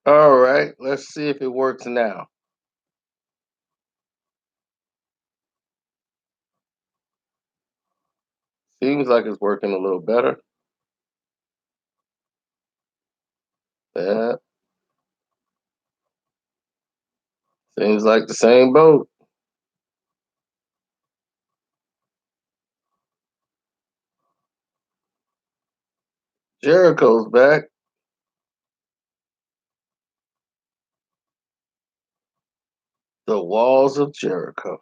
All right, let's see if it works now. Seems like it's working a little better. Yeah, seems like the same boat. Jericho's back. The walls of Jericho.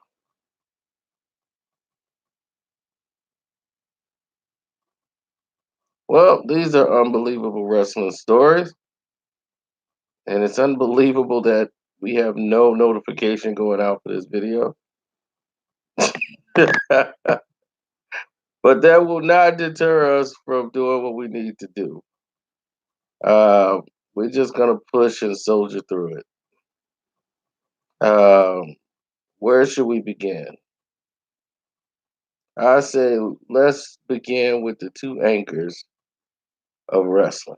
Well, these are unbelievable wrestling stories, and it's unbelievable that we have no notification going out for this video. But that will not deter us from doing what we need to do. Uh, we're just gonna push and soldier through it. Um, where should we begin? I say let's begin with the two anchors of wrestling.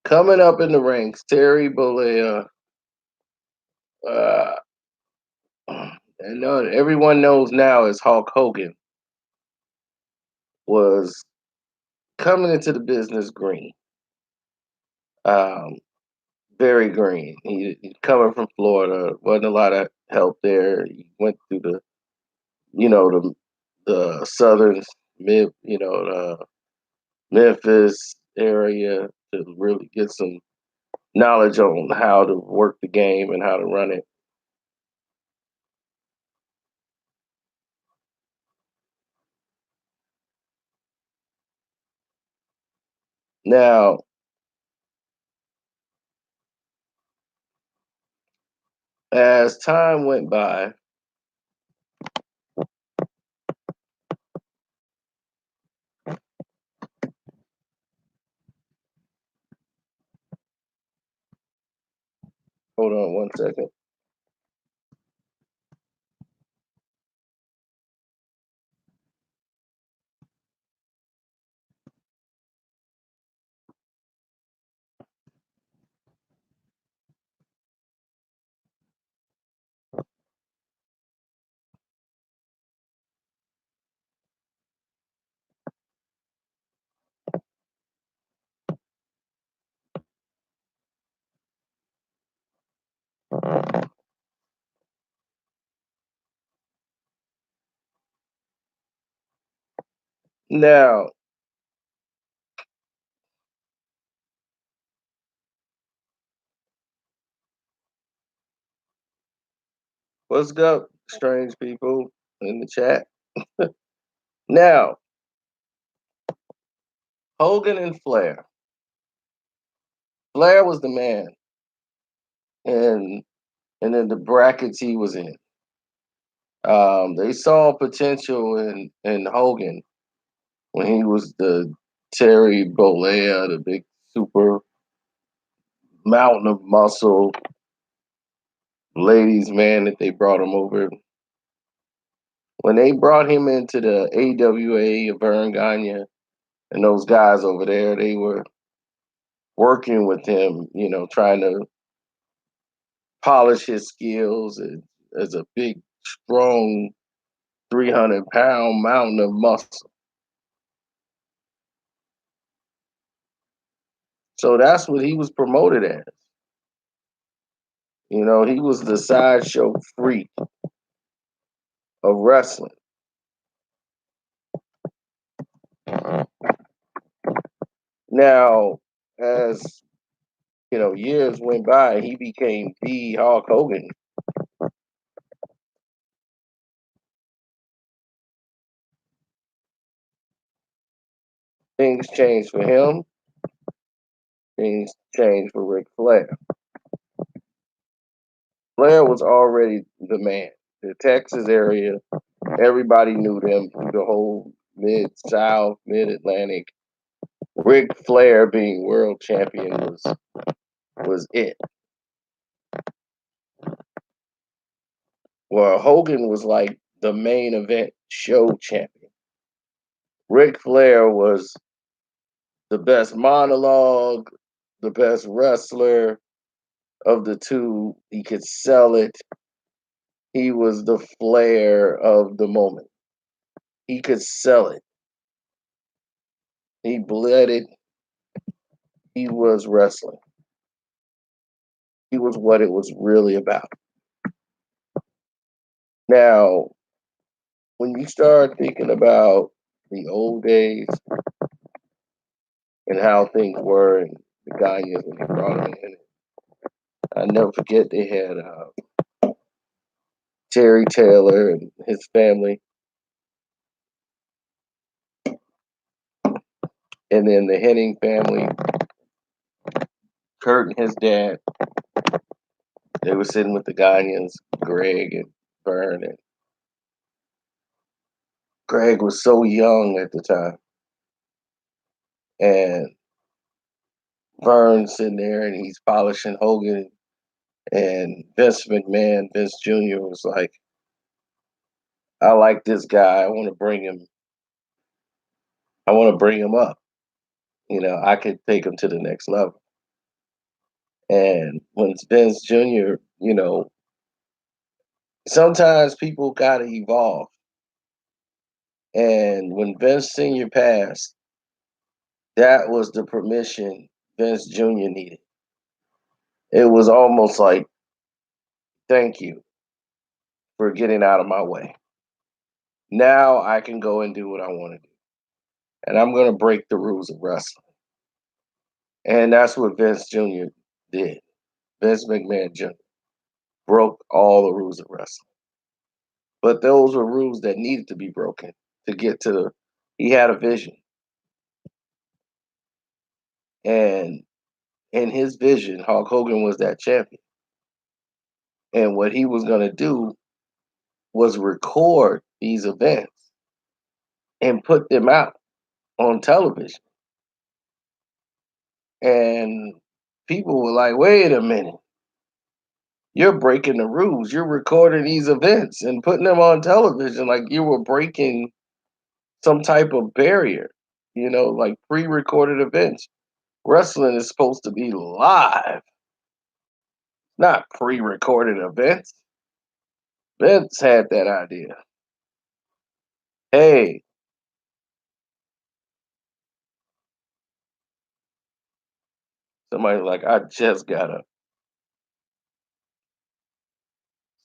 Coming up in the ranks, Terry Bollea. Uh, and everyone knows now is Hulk Hogan was coming into the business green, um, very green. He coming from Florida, wasn't a lot of help there. He went through the southern mid, the Memphis area to really get some knowledge on how to work the game and how to run it. Now, as time went by, hold on one second. Now, what's up, strange people in the chat? Now, Hogan and Flair. Flair was the man, and then the brackets he was in. They saw potential in Hogan when he was the Terry Bollea, the big super mountain of muscle ladies man that they brought him over. When they brought him into the AWA, Vern Gagne, and those guys over there, they were working with him, trying to polish his skills as a big, strong 300-pound mountain of muscle. So that's what he was promoted as. He was the sideshow freak of wrestling. Now, as years went by, he became the Hulk Hogan. Things changed for him. Things changed for Ric Flair. Flair was already the man. The Texas area, everybody knew them through the whole Mid South, Mid Atlantic. Ric Flair being world champion was it. Well, Hogan was like the main event show champion. Ric Flair was the best monologue, the best wrestler of the two. He could sell it. He was the Flair of the moment. He could sell it. He bled it. He was wrestling. He was what it was really about. Now, when you start thinking about the old days and how things were and the Ganyas when they brought them in, I never forget they had Terry Taylor and his family, and then the Henning family, Kurt and his dad. They were sitting with the Ganyans, Greg and Vern, and Greg was so young at the time, and Vern's sitting there and he's polishing Hogan, and Vince McMahon, Vince Jr. was like, "I like this guy. I want to bring him. I want to bring him up. I could take him to the next level." And when Vince Jr., sometimes people gotta evolve. And when Vince Sr. passed, that was the permission Vince Jr. needed. It was almost like, thank you for getting out of my way. Now I can go and do what I want to do. And I'm going to break the rules of wrestling. And that's what Vince Jr. did. Vince McMahon Jr. broke all the rules of wrestling. But those were rules that needed to be broken to get to he had a vision. And in his vision, Hulk Hogan was that champion. And what he was going to do was record these events and put them out on television. And people were like, wait a minute, you're breaking the rules. You're recording these events and putting them on television like you were breaking some type of barrier, like pre recorded events. Wrestling is supposed to be live, not pre recorded events. Vince had that idea. Hey, somebody like, I just gotta.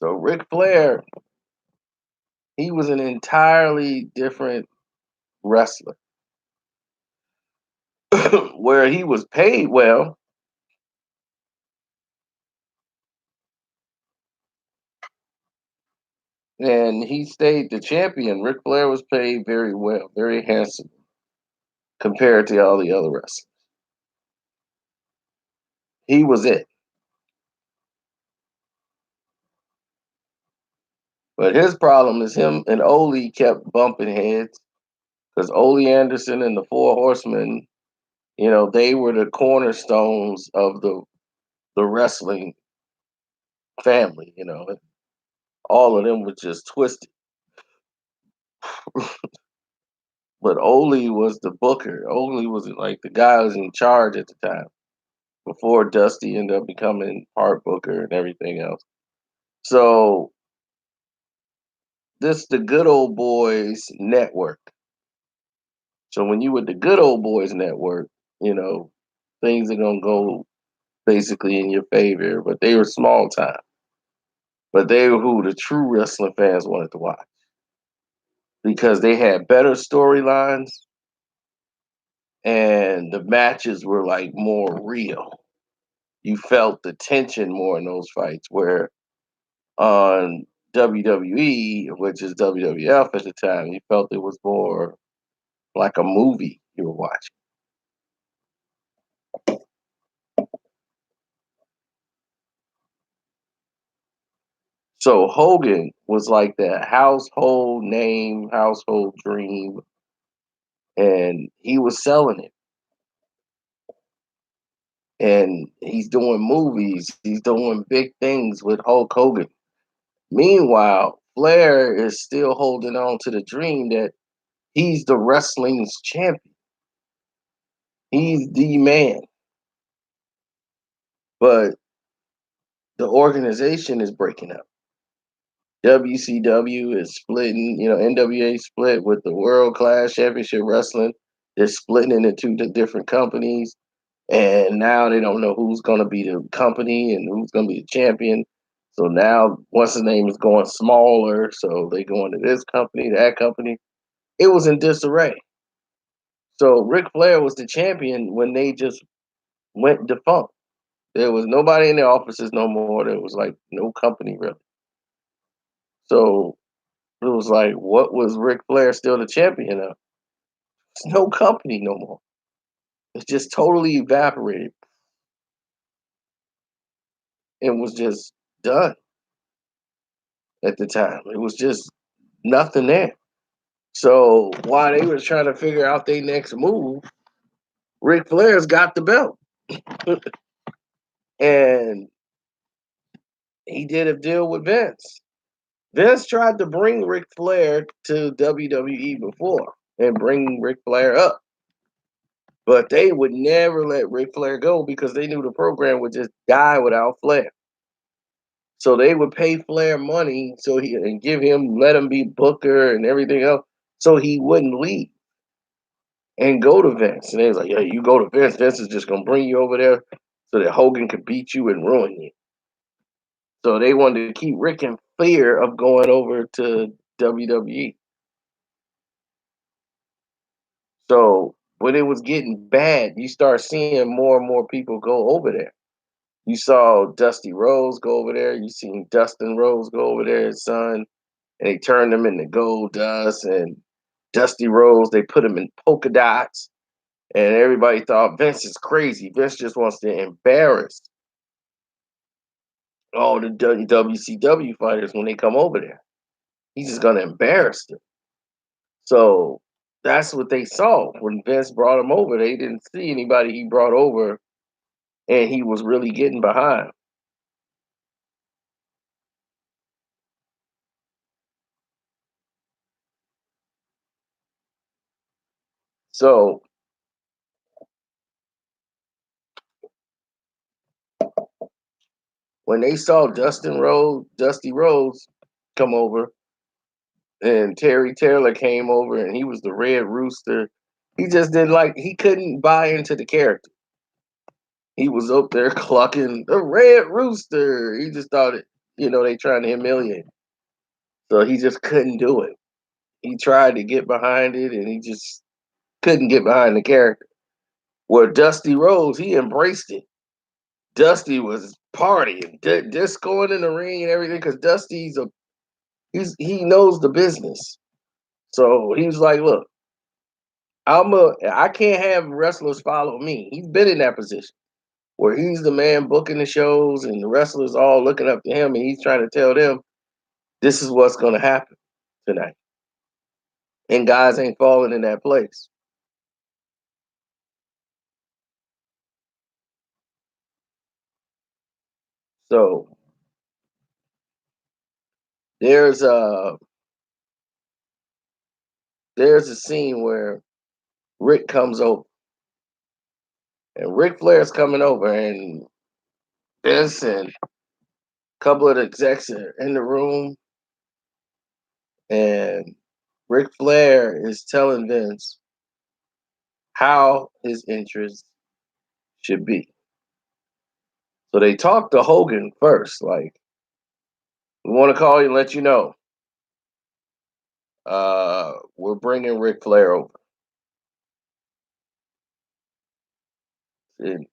So Ric Flair, he was an entirely different wrestler where he was paid well. And he stayed the champion. Ric Flair was paid very well, very handsome compared to all the other wrestlers. He was it. But his problem is him and Ole kept bumping heads because Ole Anderson and the Four Horsemen, they were the cornerstones of the wrestling family. All of them were just twisted. But Ole was the booker. Ole was like the guy who was in charge at the time before Dusty ended up becoming part booker and everything else. So this the Good Old Boys Network. So when you with the Good Old Boys Network, things are gonna go basically in your favor. But they were small time. But they were who the true wrestling fans wanted to watch because they had better storylines and the matches were like more real. You felt the tension more in those fights. Where on WWE, which is WWF at the time, you felt it was more like a movie you were watching. So Hogan was like the household name, household dream, and he was selling it. And he's doing movies, he's doing big things with Hulk Hogan. Meanwhile, Flair is still holding on to the dream that he's the wrestling's champion. He's the man. But the organization is breaking up. WCW is splitting, NWA split with the World Class Championship Wrestling. They're splitting into two different companies. And now they don't know who's going to be the company and who's going to be the champion. So now, what's his name is going smaller. So they go into this company, that company. It was in disarray. So Ric Flair was the champion when they just went defunct. There was nobody in the offices no more. There was like no company really. So it was like, what was Ric Flair still the champion of? There's no company no more. It's just totally evaporated and was just done at the time. It was just nothing there. So while they was trying to figure out their next move, Ric Flair's got the belt. And he did a deal with Vince. Vince tried to bring Ric Flair to WWE before and bring Ric Flair up. But they would never let Ric Flair go because they knew the program would just die without Flair. So they would pay Flair money so he and give him let him be Booker and everything else so he wouldn't leave and go to Vince. And they was like, yeah, you go to Vince. Vince is just gonna bring you over there so that Hogan could beat you and ruin you. So they wanted to keep Rick in fear of going over to WWE. So when it was getting bad, you start seeing more and more people go over there. You saw Dusty Rhodes go over there. You seen Dustin Rhodes go over there, his son, and they turned him into gold dust. And Dusty Rhodes, they put him in polka dots, and everybody thought Vince is crazy. Vince just wants to embarrass all the WCW fighters when they come over there. He's just gonna embarrass them. So that's what they saw when Vince brought him over. They didn't see anybody he brought over, and he was really getting behind. So when they saw Dusty Rhodes come over, and Terry Taylor came over, and he was the Red Rooster. He just didn't like. He couldn't buy into the character. He was up there clucking the Red Rooster. He just thought they trying to humiliate him. So he just couldn't do it. He tried to get behind it, and he just couldn't get behind the character. Where Dusty Rhodes, he embraced it. Dusty was partying, discoing in the ring and everything, because he knows the business. So he was like, "Look, I can't have wrestlers follow me." He's been in that position where he's the man booking the shows, and the wrestlers all looking up to him, and he's trying to tell them this is what's going to happen tonight, and guys ain't falling in that place. So there's a there's a scene where Rick comes over, and Ric Flair's coming over, and Vince and a couple of the execs are in the room, and Ric Flair is telling Vince how his interests should be. So they talk to Hogan first, like, we want to call you and let you know, we're bringing Ric Flair over.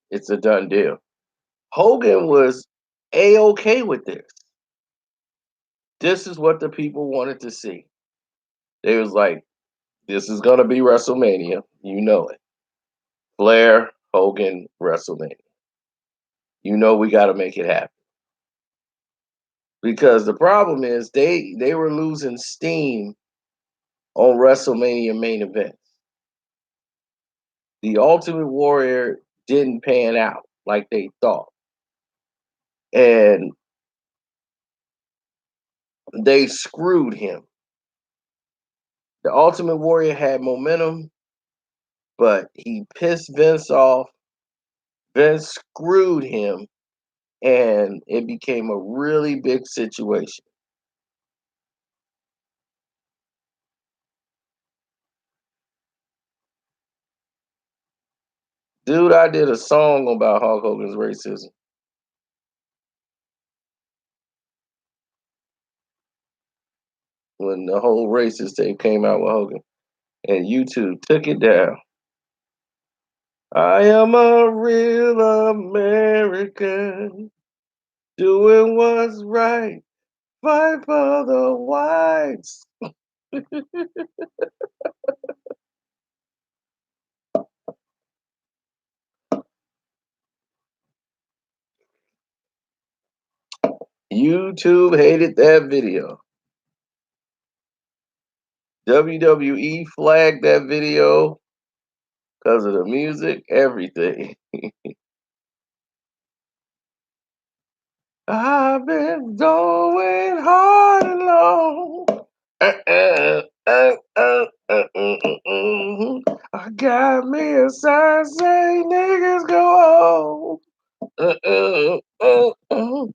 It's a done deal. Hogan was a-okay with this. This is what the people wanted to see. They was like, this is gonna be WrestleMania. You know it. Flair, Hogan, WrestleMania. You know we got to make it happen because the problem is they were losing steam on WrestleMania main events. The Ultimate Warrior didn't pan out like they thought, and They screwed him. The Ultimate Warrior had momentum, but he pissed Vince off. Vince screwed him, and it became a really big situation. Dude, I did a song about Hulk Hogan's racism. When the whole racist tape came out with Hogan, and YouTube took it down. I am a real American, doing what's right, fight for the whites. YouTube hated that video. WWE flagged that video because of the music, everything. I've been going hard and long. I got me a sign saying niggas go home.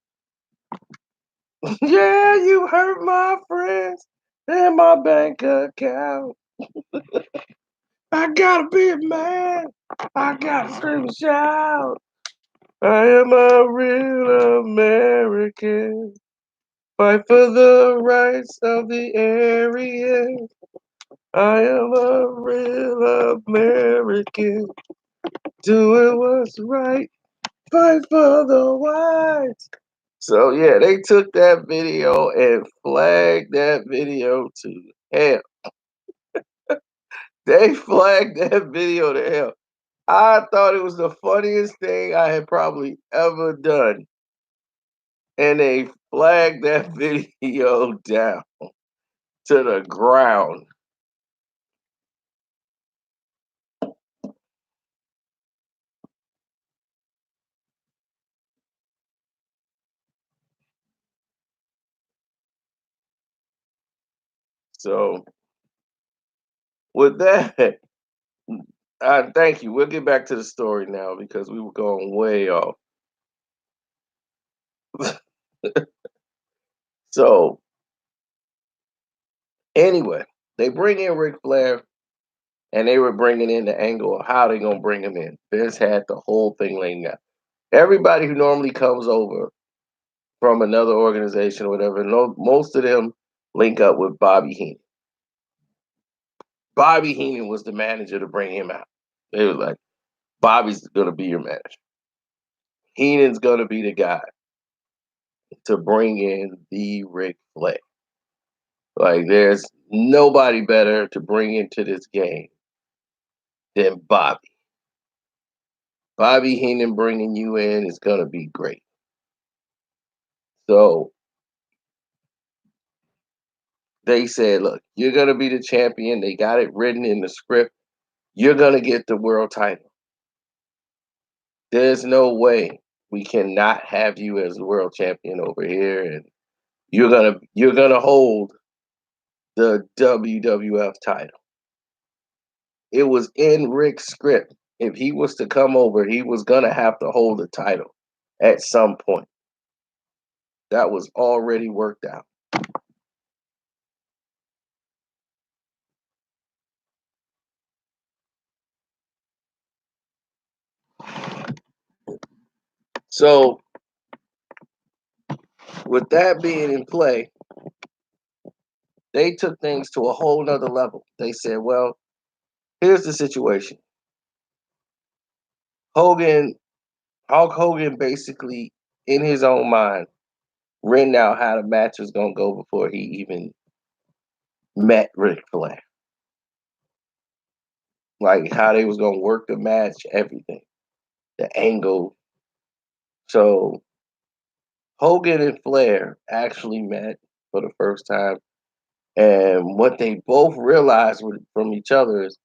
Yeah, you hurt my friends and my bank account. I gotta be a man. I gotta scream and shout. I am a real American. Fight for the rights of the area. I am a real American. Doing what's right. Fight for the whites. So yeah, they took that video and flagged that video to hell. They flagged that video to hell. I thought it was the funniest thing I had probably ever done. And they flagged that video down to the ground. So with that, thank you. We'll get back to the story now because we were going way off. So anyway, they bring in Ric Flair, and they were bringing in the angle of how they gonna bring him in. Vince had the whole thing laid out. Everybody who normally comes over from another organization or whatever, no, most of them link up with Bobby Heenan. Bobby Heenan was the manager to bring him out. They were like, Bobby's gonna be your manager. Heenan's gonna be the guy to bring in the Ric Flair. Like, there's nobody better to bring into this game than Bobby. Bobby Heenan bringing you in is gonna be great. So they said, look, you're gonna be the champion. They got it written in the script. You're gonna get the world title. There's no way we cannot have you as the world champion over here, and you're gonna hold the WWF title. It was in Rick's script. If he was to come over, he was gonna have to hold the title at some point. That was already worked out. So, with that being in play, they took things to a whole nother level. They said, well, here's the situation. Hogan, Hulk Hogan basically, in his own mind, written out how the match was gonna go before he even met Ric Flair. Like how they was gonna work the match, everything. The angle. So Hogan and Flair actually met for the first time. And what they both realized from each other is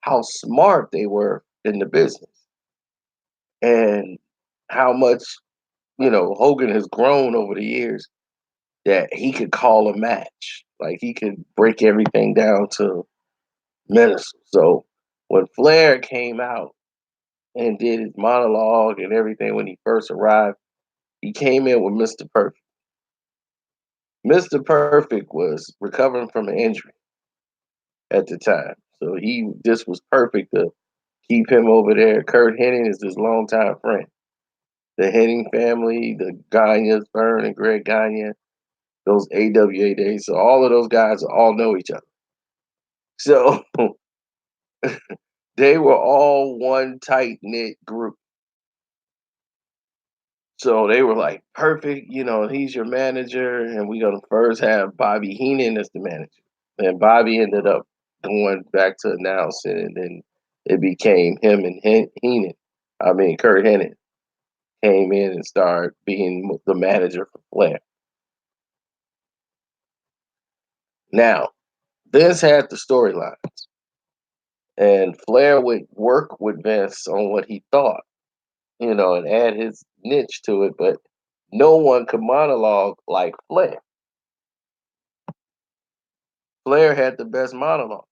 how smart they were in the business and how much, Hogan has grown over the years. that he could call a match. Like he could break everything down to minutes. So when Flair came out and did his monologue and everything when he first arrived, he came in with Mr. Perfect. Mr. Perfect was recovering from an injury at the time. So he this was perfect to keep him over there. Kurt Hennig is his longtime friend. The Hennig family, the Gagnes, Vern and Greg Gagne, those AWA days. So all of those guys all know each other. So they were all one tight knit group. So they were like, perfect, he's your manager, and we're gonna first have Bobby Heenan as the manager. And Bobby ended up going back to announcing, and then it became him and Heenan. I mean, Kurt Hennig came in and started being the manager for Flair. Now, Vince had the storylines, and Flair would work with Vince on what he thought, and add his niche to it, but no one could monologue like Flair. Flair had the best monologue.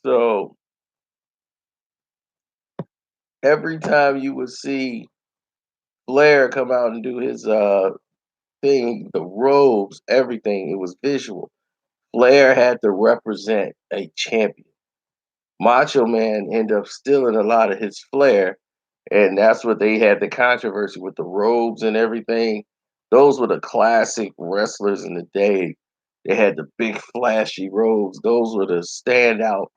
So every time you would see Flair come out and do his thing, the robes, everything, it was visual. Flair had to represent a champion. Macho Man ended up stealing a lot of his flair, and that's what they had the controversy with the robes and everything. Those were the classic wrestlers in the day. They had the big flashy robes. Those were the standout.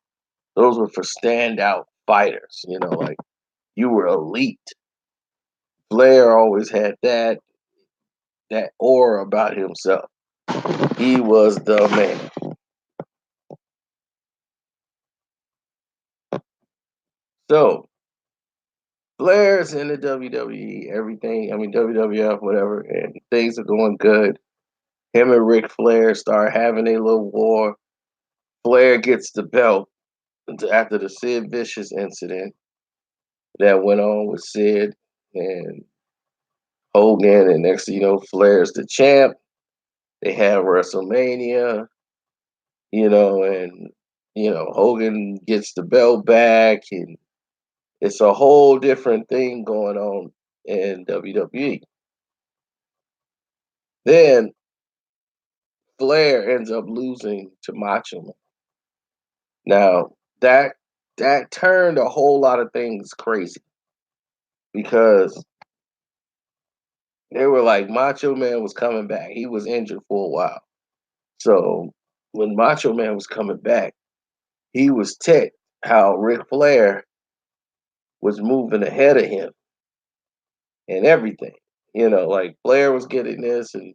Those were for standout fighters. Like you were elite. Flair always had that aura about himself. He was the man. So Flair's in the WWE, everything. I mean WWF, whatever, and things are going good. Him and Ric Flair start having a little war. Flair gets the belt after the Sid Vicious incident that went on with Sid and Hogan, and next thing you know, Flair's the champ. They have WrestleMania, and Hogan gets the belt back, and it's a whole different thing going on in WWE. Then Flair ends up losing to Macho Man. Now that turned a whole lot of things crazy because they were like Macho Man was coming back. He was injured for a while. So when Macho Man was coming back, he was ticked how Ric Flair was moving ahead of him and everything. Like Flair was getting this, and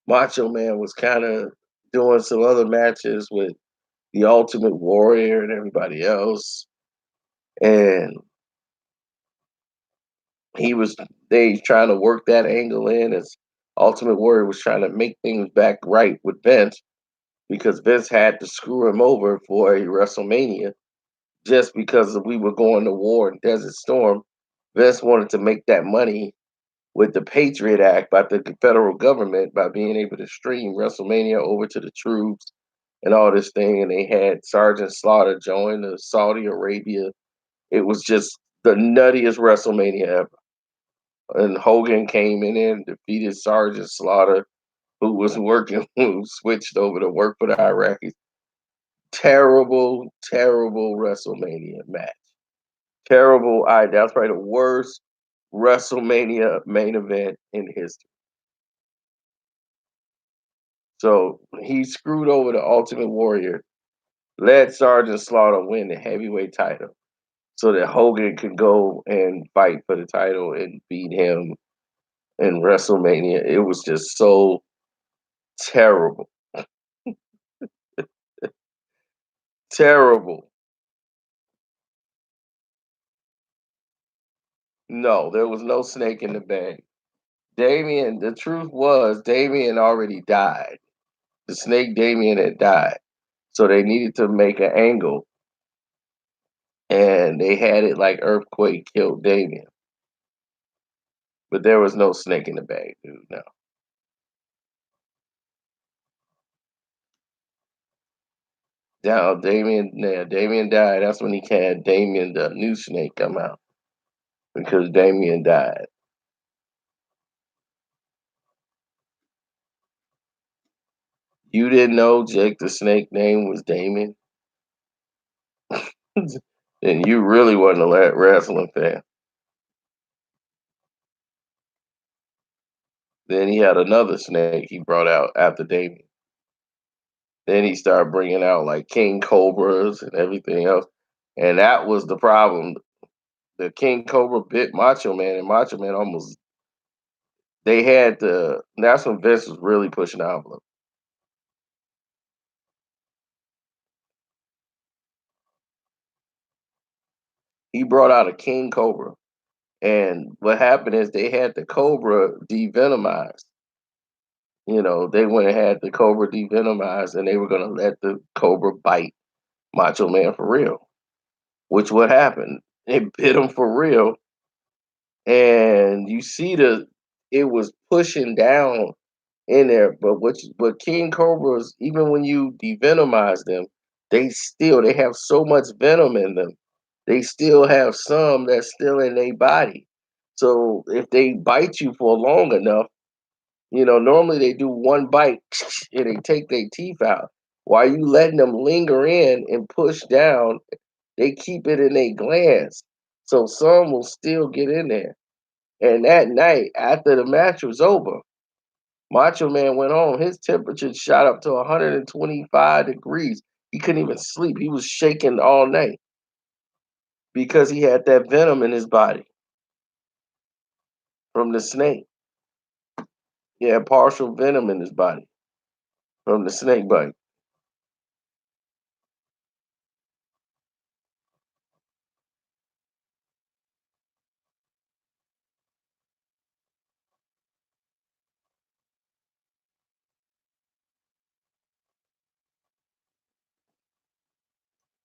Macho Man was kind of doing some other matches with the Ultimate Warrior and everybody else. And he was they trying to work that angle in as Ultimate Warrior was trying to make things back right with Vince because Vince had to screw him over for a WrestleMania just because we were going to war in Desert Storm. Vince wanted to make that money with the Patriot Act by the federal government by being able to stream WrestleMania over to the troops and all this thing. And they had Sergeant Slaughter join the Saudi Arabia. It was just the nuttiest WrestleMania ever. And Hogan came in and defeated Sergeant Slaughter, who was working, who switched over to work for the Iraqis. Terrible, terrible WrestleMania match. Terrible. That's probably the worst WrestleMania main event in history. So he screwed over the Ultimate Warrior, let Sergeant Slaughter win the heavyweight title so that Hogan could go and fight for the title and beat him in WrestleMania. It was just so terrible. Terrible. No, there was no snake in the bag. The truth was, Damien already died. The snake Damien had died. So they needed to make an angle and they had it like Earthquake killed Damien. But there was no snake in the bag, dude. No. Now Damien died. That's when he had Damien, the new snake, come out because Damien died. You didn't know Jake the Snake name was Damien? Then you really wasn't a wrestling fan. Then he had another snake he brought out after Damien. Then he started bringing out like King Cobras and everything else. And that was the problem. The King Cobra bit Macho Man, and Macho Man almost, they had the, that's when Vince was really pushing the envelope. He brought out a King Cobra. And what happened is they had the Cobra devenomized. They went and had the Cobra devenomized, and they were going to let the Cobra bite Macho Man for real. Which what happened? It bit him for real, and you see it was pushing down in there. But King Cobras, even when you devenomize them, they have so much venom in them. They still have some that's still in their body. So if they bite you for long enough, normally they do one bite and they take their teeth out. While you letting them linger in and push down, they keep it in their glands. So some will still get in there. And that night, after the match was over, Macho Man went home. His temperature shot up to 125 degrees. He couldn't even sleep. He was shaking all night because he had that venom in his body from the snake. He had partial venom in his body from the snake bite.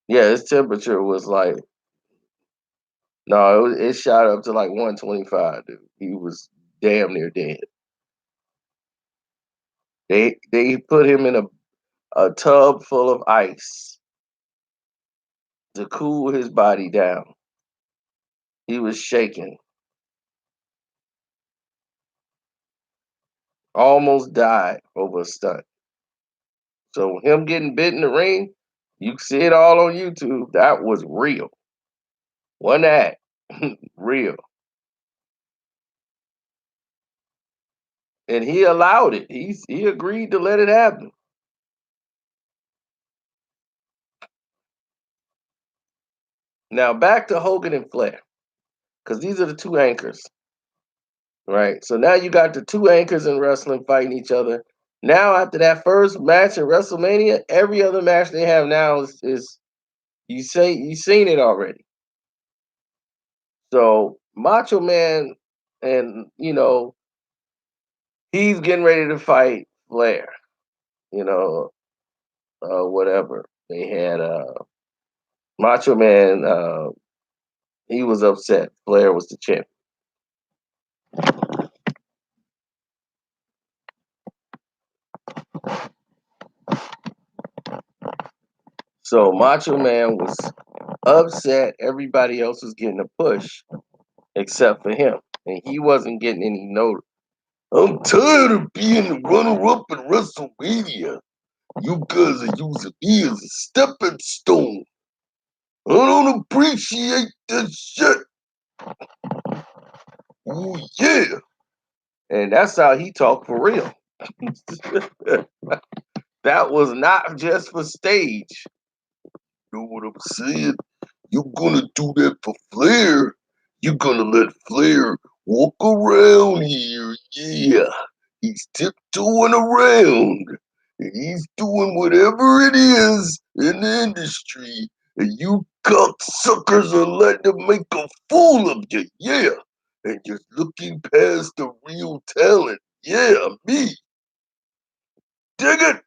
Yeah, his temperature was like, no, it shot up to like 125, dude. He was damn near dead. They put him in a tub full of ice to cool his body down. He was shaking, almost died over a stunt. So him getting bit in the ring, you can see it all on YouTube. That was real. One act, real. And he allowed it. He agreed to let it happen. Now back to Hogan and Flair, because these are the two anchors, right? So now you got the two anchors in wrestling fighting each other. Now after that first match in WrestleMania, every other match they have now is you seen it already. So Macho Man, and he's getting ready to fight Flair. You know, whatever they had. Macho Man, he was upset. Flair was the champ. So Macho Man was upset. Everybody else was getting a push except for him, and he wasn't getting any notice. I'm tired of being the runner-up at WrestleMania. You guys are using me as a stepping stone. I don't appreciate this shit. Oh yeah. And that's how he talked for real. That was not just for stage. You know what I'm saying? You're gonna do that for Flair. You're gonna let Flair walk around here. Yeah. He's tiptoeing around. And he's doing whatever it is in the industry. And you cocksuckers are letting him make a fool of you. Yeah. And just looking past the real talent. Yeah, me. Dig it.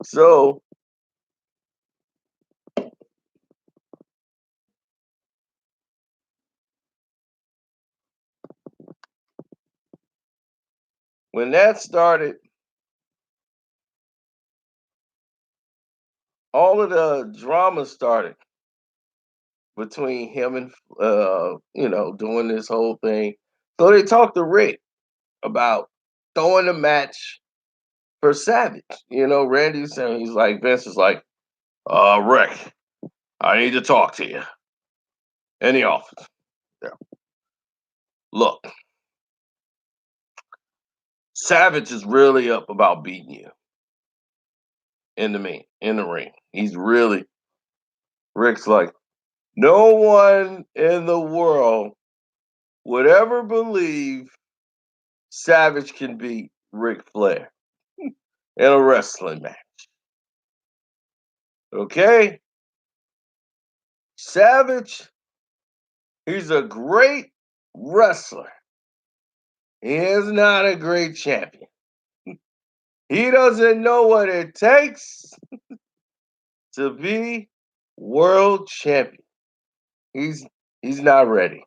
So When that started, all of the drama started between him and doing this whole thing. So they talked to Rick about throwing a match for Savage. Randy saying he's like Vince is like, Rick, I need to talk to you in the office. Yeah. Look, Savage is really up about beating you in the ring. He's really Rick's like, no one in the world would ever believe Savage can beat Ric Flair in a wrestling match. Okay? Savage, he's a great wrestler. He is not a great champion. He doesn't know what it takes to be world champion. He's he's not ready.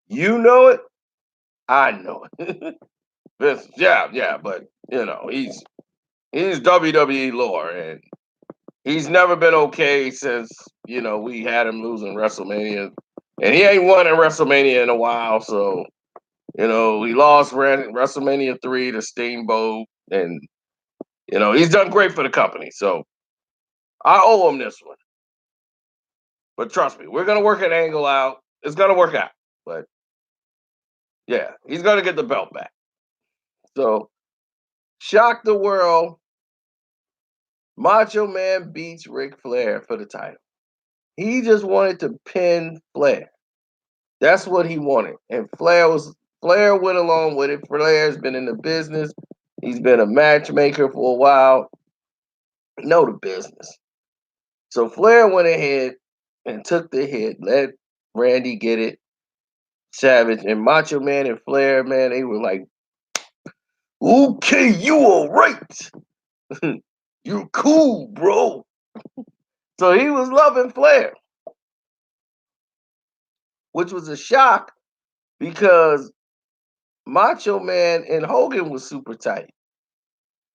You know it, I know it. Yeah, but he's WWE lore, and he's never been okay since we had him losing WrestleMania, and he ain't won in WrestleMania in a while. So he lost WrestleMania 3 to Steamboat, and he's done great for the company. So I owe him this one. But trust me, we're gonna work an angle out. It's gonna work out. But yeah, he's gonna get the belt back. So shock the world. Macho Man beats Ric Flair for the title. He just wanted to pin Flair. That's what he wanted. And Flair went along with it. Flair's been in the business. He's been a matchmaker for a while. Know the business. So Flair went ahead and took the hit, let Randy get it. Savage and Macho Man and Flair, man, they were like, okay, you all right. You're cool, bro. So he was loving Flair, which was a shock because Macho Man and Hogan was super tight.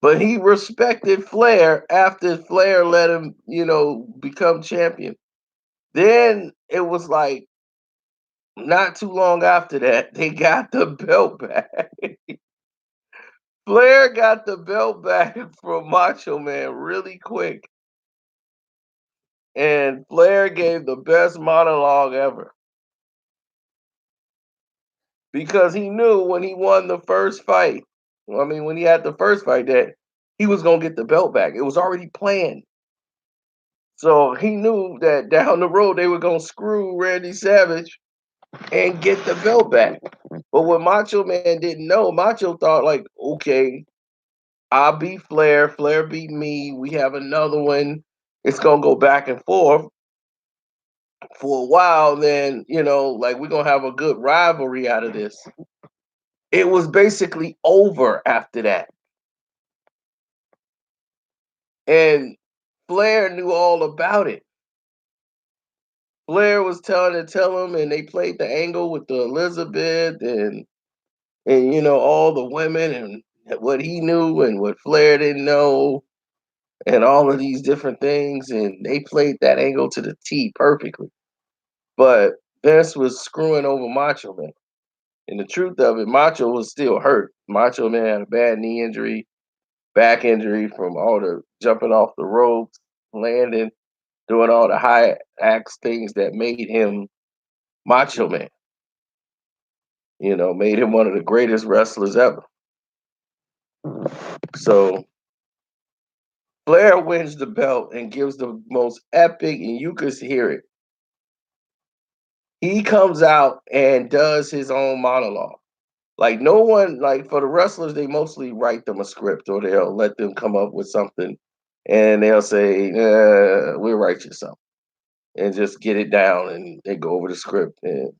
But he respected Flair after Flair let him, become champion. Then it was like not too long after that, they got the belt back. Flair got the belt back from Macho Man really quick. And Flair gave the best monologue ever. Because he knew when he won the first fight, when he had the first fight, that he was going to get the belt back. It was already planned. So he knew that down the road they were going to screw Randy Savage and get the belt back. But what Macho Man didn't know, Macho thought like, okay, I'll beat Flair, Flair beat me, we have another one. It's going to go back and forth for a while. Then, like we're going to have a good rivalry out of this. It was basically over after that. And Flair knew all about it. Flair was tell him, and they played the angle with the Elizabeth and all the women and what he knew and what Flair didn't know and all of these different things, and they played that angle to the T perfectly. But Vince was screwing over Macho Man. And the truth of it, Macho was still hurt. Macho Man had a bad knee injury, back injury from all the jumping off the ropes, landing, doing all the high axe things that made him Macho Man. Made him one of the greatest wrestlers ever. So Flair wins the belt and gives the most epic, and you could hear it. He comes out and does his own monologue. Like no one, like for the wrestlers, they mostly write them a script or they'll let them come up with something and they'll say, we'll write you something and just get it down and they go over the script and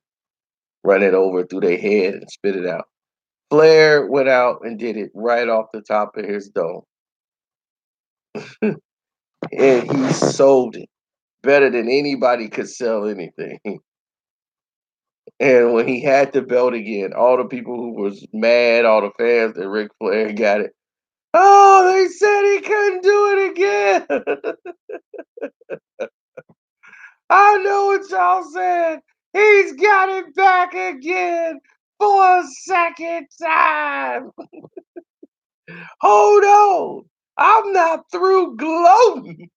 run it over through their head and spit it out. Flair went out and did it right off the top of his dome. And he sold it better than anybody could sell anything. And when he had the belt again, all the people who was mad, all the fans that Ric Flair got it. Oh, they said he couldn't do it again. I know what y'all said. He's got it back again for a second time. Hold on. I'm not through gloating.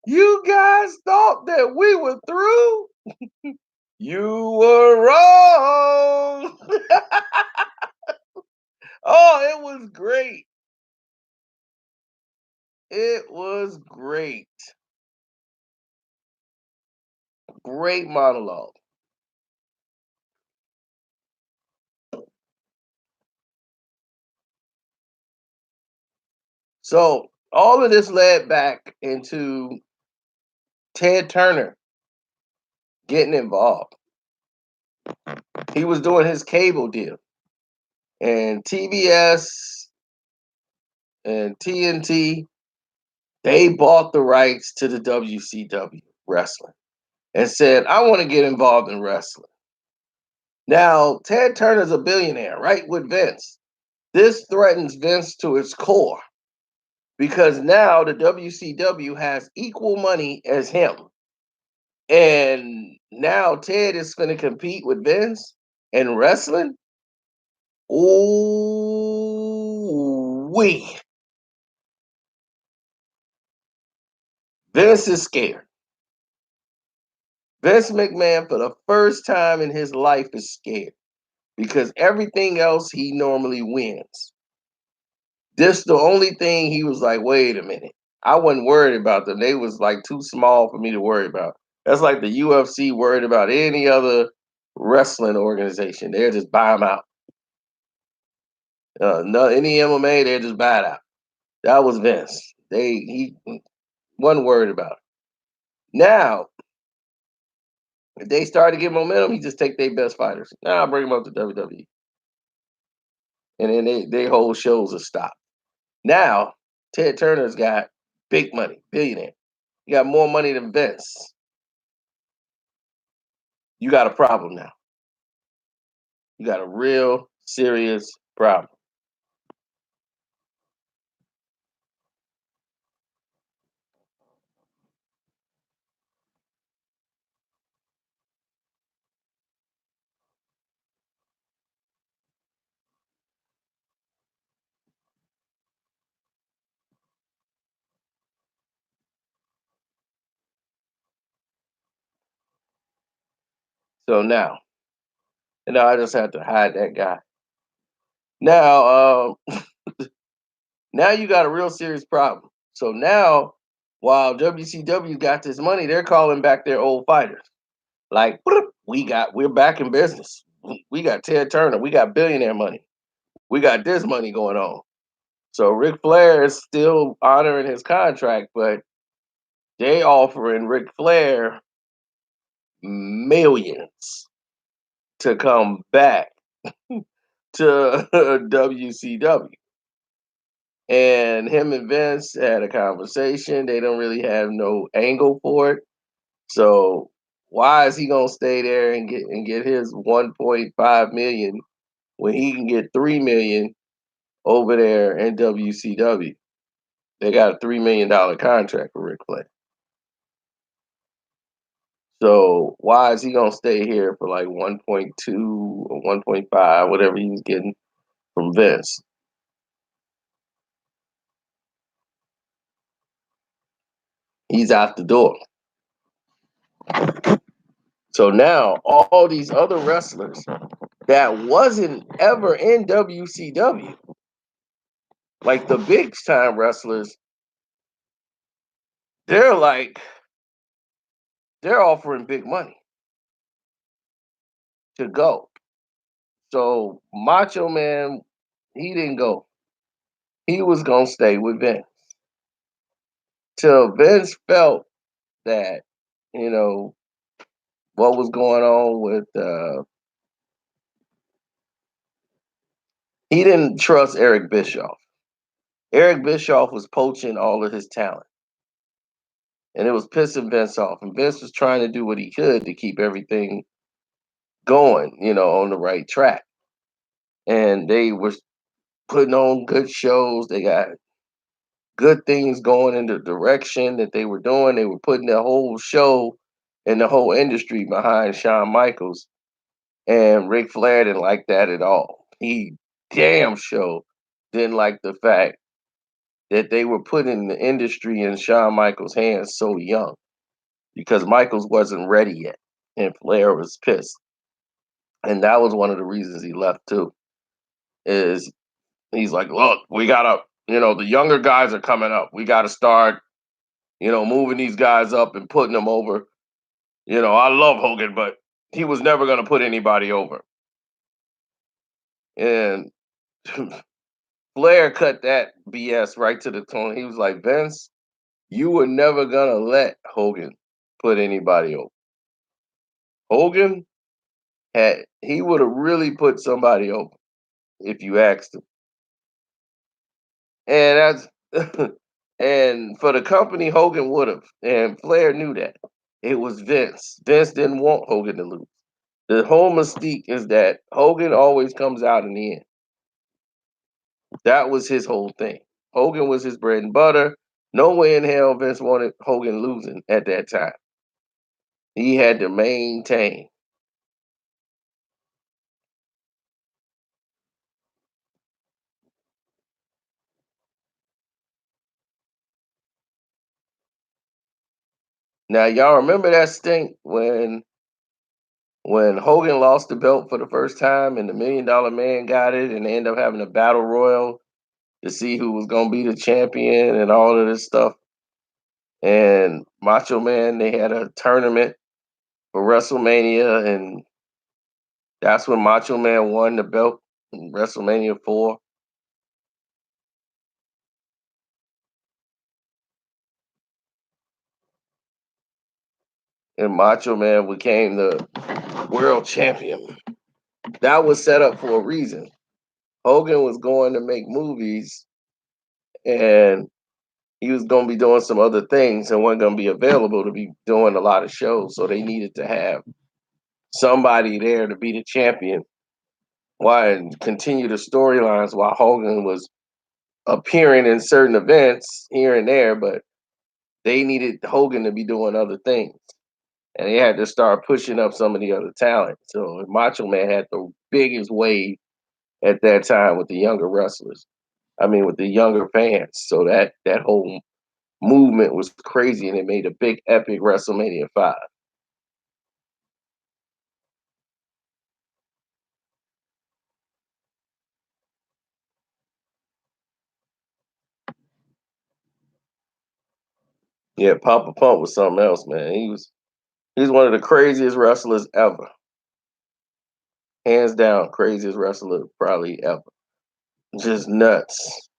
You guys thought that we were through? You were wrong. Oh, it was great. It was great. Great monologue. So all of this led back into Ted Turner getting involved. He was doing his cable deal, and TBS and TNT, they bought the rights to the WCW wrestling and said, I want to get involved in wrestling. Now, Ted Turner's a billionaire, right? With Vince. This threatens Vince to its core because now the WCW has equal money as him. And now Ted is going to compete with Vince in wrestling. Ooh, wee. Vince is scared. Vince McMahon, for the first time in his life, is scared because everything else he normally wins. This the only thing he was like, wait a minute. I wasn't worried about them. They was like too small for me to worry about. That's like the UFC worried about any other wrestling organization. They'll just buy them out. No, any MMA, they'll just buy it out. That was Vince. He wasn't worried about it. Now, if they start to get momentum, he just take their best fighters. Now I bring them up to WWE. And then they whole shows will stop. Now, Ted Turner's got big money, billionaire. You got more money than Vince. You got a problem now. You got a real serious problem. So now, and now I just have to hide that guy. Now, now you got a real serious problem. So now, while WCW got this money, they're calling back their old fighters. Like, we're back in business. We got Ted Turner. We got billionaire money. We got this money going on. So Ric Flair is still honoring his contract, but they offering Ric Flair millions to come back to WCW. And him and Vince had a conversation. They don't really have no angle for it. So why is he gonna stay there and get his 1.5 million when he can get 3 million over there in WCW? They got a $3 million contract for Ric Flair. So why is he gonna stay here for like 1.2 or 1.5, whatever he was getting from Vince? He's out the door. So now all these other wrestlers that wasn't ever in WCW, like the big time wrestlers, they're like they're offering big money to go. So Macho Man, he didn't go. He was gonna stay with Vince till Vince felt that you know what was going on with. He didn't trust Eric Bischoff. Eric Bischoff was poaching all of his talent. and it was pissing Vince off. And Vince was trying to do what he could to keep everything going, on the right track. And they were putting on good shows. They got good things going in the direction that they were doing. They were putting the whole show and the whole industry behind Shawn Michaels. And Ric Flair didn't like that at all. He damn sure didn't like the fact that they were putting the industry in Shawn Michaels' hands so young because Michaels wasn't ready yet. And Flair was pissed. And that was one of the reasons he left too. Is he's like, look, we gotta, the younger guys are coming up. We gotta start, moving these guys up and putting them over. I love Hogan, but he was never gonna put anybody over. And Flair cut that BS right to the tone. He was like, Vince, you were never gonna let Hogan put anybody over. Hogan he would have really put somebody over if you asked him. And that's and for the company, Hogan would have. And Flair knew that. It was Vince. Vince didn't want Hogan to lose. The whole mystique is that Hogan always comes out in the end. That was his whole thing. Hogan was his bread and butter. No way in hell Vince wanted Hogan losing at that time. He had to maintain. Now y'all remember that stink when Hogan lost the belt for the first time and the $1 Million Man got it and they ended up having a battle royal to see who was gonna be the champion and all of this stuff. And Macho Man, they had a tournament for WrestleMania, and that's when Macho Man won the belt in WrestleMania 4. And Macho Man became the world champion. That was set up for a reason. Hogan was going to make movies and he was going to be doing some other things and wasn't going to be available to be doing a lot of shows. So they needed to have somebody there to be the champion while and continue the storylines while Hogan was appearing in certain events here and there, but they needed Hogan to be doing other things. And they had to start pushing up some of the other talent. So Macho Man had the biggest wave at that time with the younger wrestlers. I mean, with the younger fans. So that whole movement was crazy, and it made a big epic WrestleMania 5. Yeah, Papa Pump was something else, man. He's one of the craziest wrestlers ever. Hands down, craziest wrestler probably ever. Just nuts.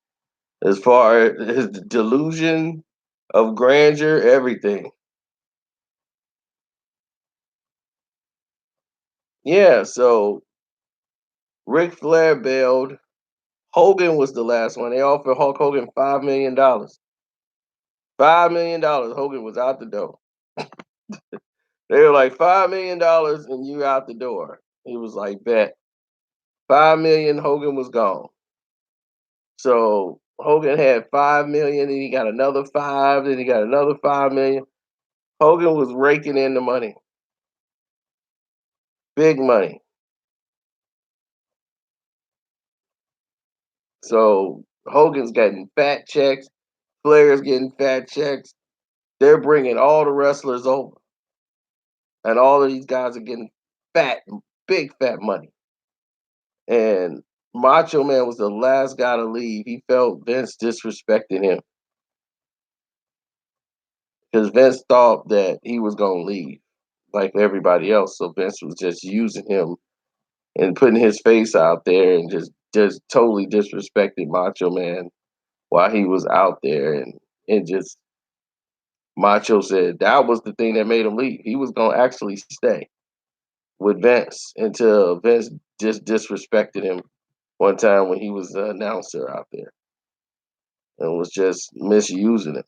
As far as his delusion of grandeur, everything. Yeah, so Ric Flair bailed. Hogan was the last one. They offered Hulk Hogan $5 million. $5 million. Hogan was out the door. They were like $5 million and you out the door. He was like, bet. 5 million, Hogan was gone. So Hogan had 5 million, and he got another five, then he got another 5 million. Hogan was raking in the money. Big money. So Hogan's getting fat checks, Flair's getting fat checks. They're bringing all the wrestlers over. And all of these guys are getting fat, big fat money. And Macho Man was the last guy to leave. He felt Vince disrespecting him because Vince thought that he was going to leave like everybody else. So Vince was just using him and putting his face out there and just totally disrespected Macho Man while he was out there. And just Macho said that was the thing that made him leave. He was going to actually stay with Vince until Vince just disrespected him one time when he was the announcer out there and was just misusing it.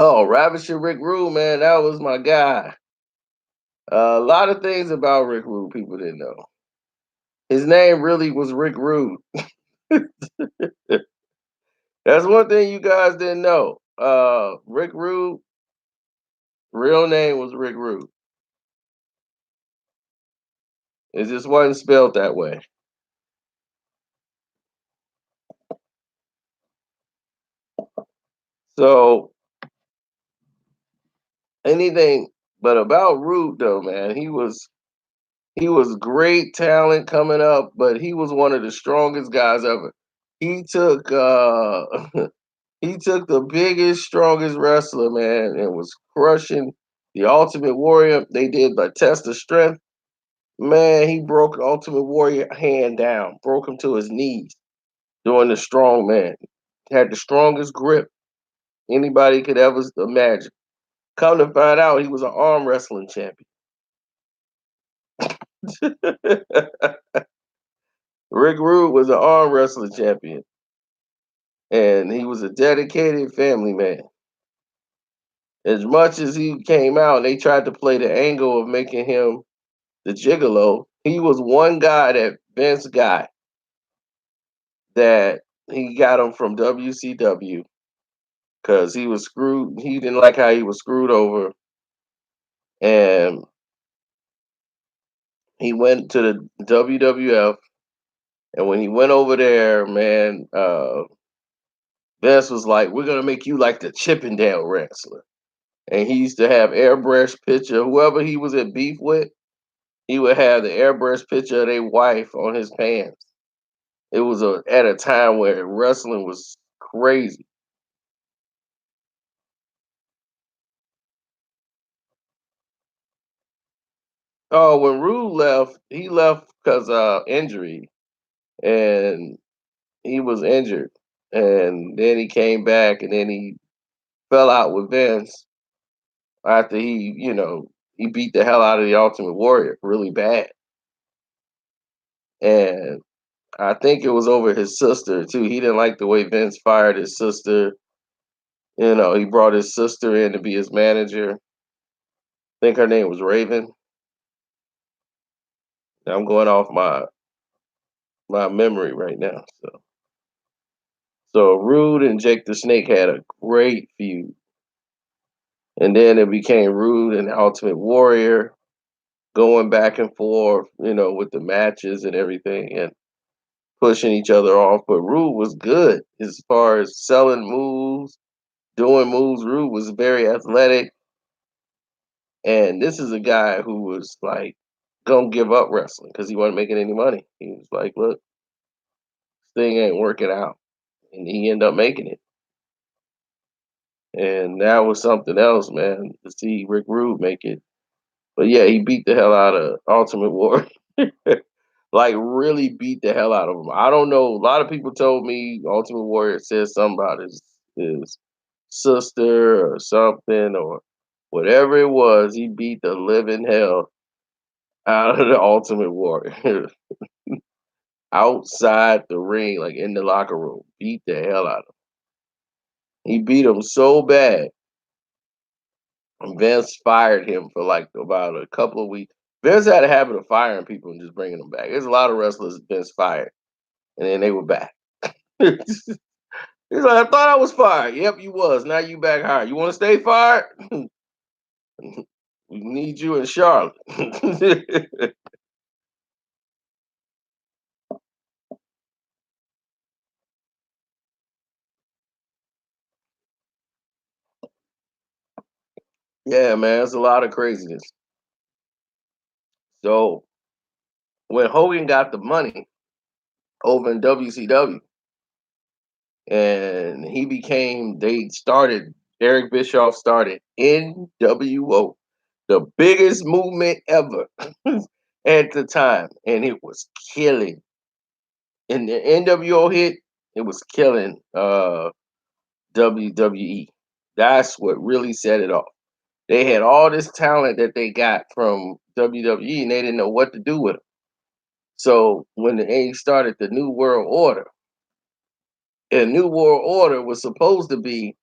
Oh, Ravishing Rick Rude, man, that was my guy. A lot of things about Rick Rude people didn't know. His name really was Rick Rude. That's one thing you guys didn't know. Rick Rude, real name was Rick Rude. It just wasn't spelled that way. So anything but about Rude though, man, he was great talent coming up, but he was one of the strongest guys ever. He took he took the biggest, strongest wrestler, man, and was crushing the Ultimate Warrior. They did the test of strength. Man, he broke Ultimate Warrior hand down, broke him to his knees doing the strong man. Had the strongest grip anybody could ever imagine. Come to find out, he was an arm wrestling champion. Rick Rude was an arm wrestling champion, and he was a dedicated family man. As much as he came out, they tried to play the angle of making him the gigolo. He was one guy that Vince got that he got him from WCW because he was screwed. He didn't like how he was screwed over, and he went to the WWF. And when he went over there, man, Vince was like, "We're gonna make you like the Chippendale wrestler." And he used to have airbrush picture. Whoever he was in beef with, he would have the airbrush picture of their wife on his pants. It was at a time where wrestling was crazy. Oh, when Rude left, he left because injury, and he was injured, and then he came back, and then he fell out with Vince after he beat the hell out of the Ultimate Warrior really bad, and I think it was over his sister too. He didn't like the way Vince fired his sister. He brought his sister in to be his manager. I think her name was Raven. I'm going off my memory right now. So Rude and Jake the Snake had a great feud. And then it became Rude and Ultimate Warrior going back and forth, with the matches and everything and pushing each other off. But Rude was good as far as selling moves, doing moves. Rude was very athletic. And this is a guy who was like gonna give up wrestling because he wasn't making any money. He was like, look, this thing ain't working out. And he ended up making it. And that was something else, man, to see Rick Rude make it. But yeah, he beat the hell out of Ultimate Warrior. Like really beat the hell out of him. I don't know. A lot of people told me Ultimate Warrior said something about his sister or something or whatever it was. He beat the living hell out of the Ultimate Warrior outside the ring, like in the locker room. Beat the hell out of him. He beat him so bad. Vince fired him for like about a couple of weeks. Vince had a habit of firing people and just bringing them back. There's a lot of wrestlers Vince fired, and then they were back. He's like, I thought I was fired. Yep, you was. Now you back hired. You want to stay fired? We need you in Charlotte. Yeah, man, it's a lot of craziness. So when Hogan got the money over in WCW, and Eric Bischoff started NWO, the biggest movement ever at the time, and it was killing. And the NWO hit, it was killing WWE. That's what really set it off. They had all this talent that they got from WWE, and they didn't know what to do with it. So when they started the New World Order, and New World Order was supposed to be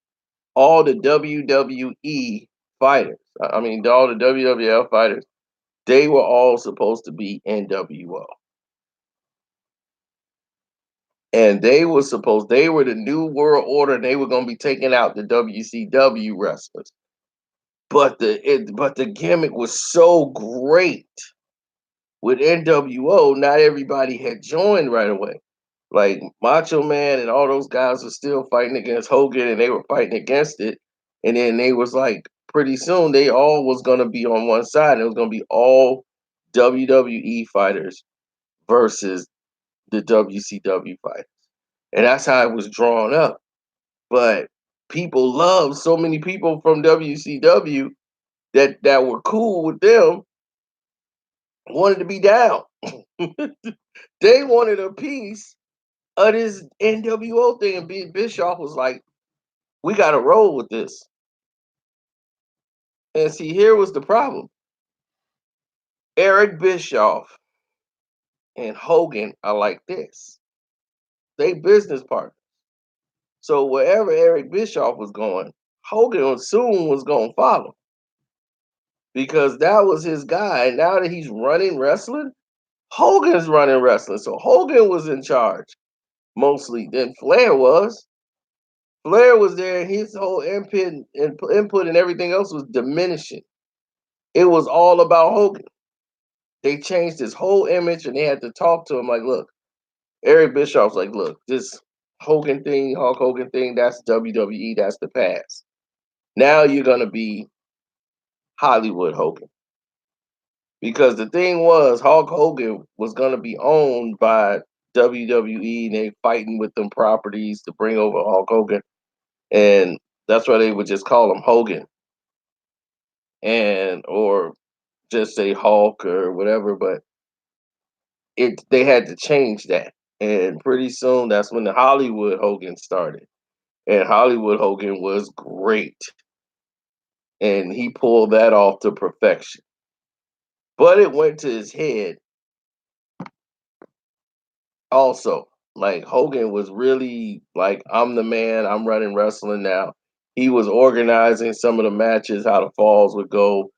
all the WWE fighters, I mean, all the WWF fighters, they were all supposed to be NWO. And they were the new world order, and they were going to be taking out the WCW wrestlers. But the gimmick was so great with NWO, not everybody had joined right away. Like Macho Man and all those guys were still fighting against Hogan, and they were fighting against it. And then they was like, pretty soon they all was gonna be on one side. And it was gonna be all WWE fighters versus the WCW fighters, and that's how it was drawn up. But people loved so many people from WCW that were cool with them wanted to be down. They wanted a piece of this NWO thing, and Big Bischoff was like, "We got to roll with this." And see, here was the problem: Eric Bischoff and Hogan are like this. They business partners. So wherever Eric Bischoff was going, Hogan soon was going to follow because that was his guy. And now that he's running wrestling, Hogan's running wrestling. So Hogan was in charge mostly than Flair was. Flair was there, and his whole input and everything else was diminishing. It was all about Hogan. They changed his whole image, and they had to talk to him like, "Look," Eric Bischoff's like, "Look, this Hogan thing, Hulk Hogan thing, that's WWE, that's the past. Now you're gonna be Hollywood Hogan." Because the thing was, Hulk Hogan was gonna be owned by WWE, and they fighting with them properties to bring over Hulk Hogan, and that's why they would just call him Hogan, and or just say Hulk or whatever. But they had to change that, and pretty soon that's when the Hollywood Hogan started, and Hollywood Hogan was great, and he pulled that off to perfection. But it went to his head also. Like Hogan was really like, "I'm the man, I'm running wrestling now." He was organizing some of the matches, how the falls would go,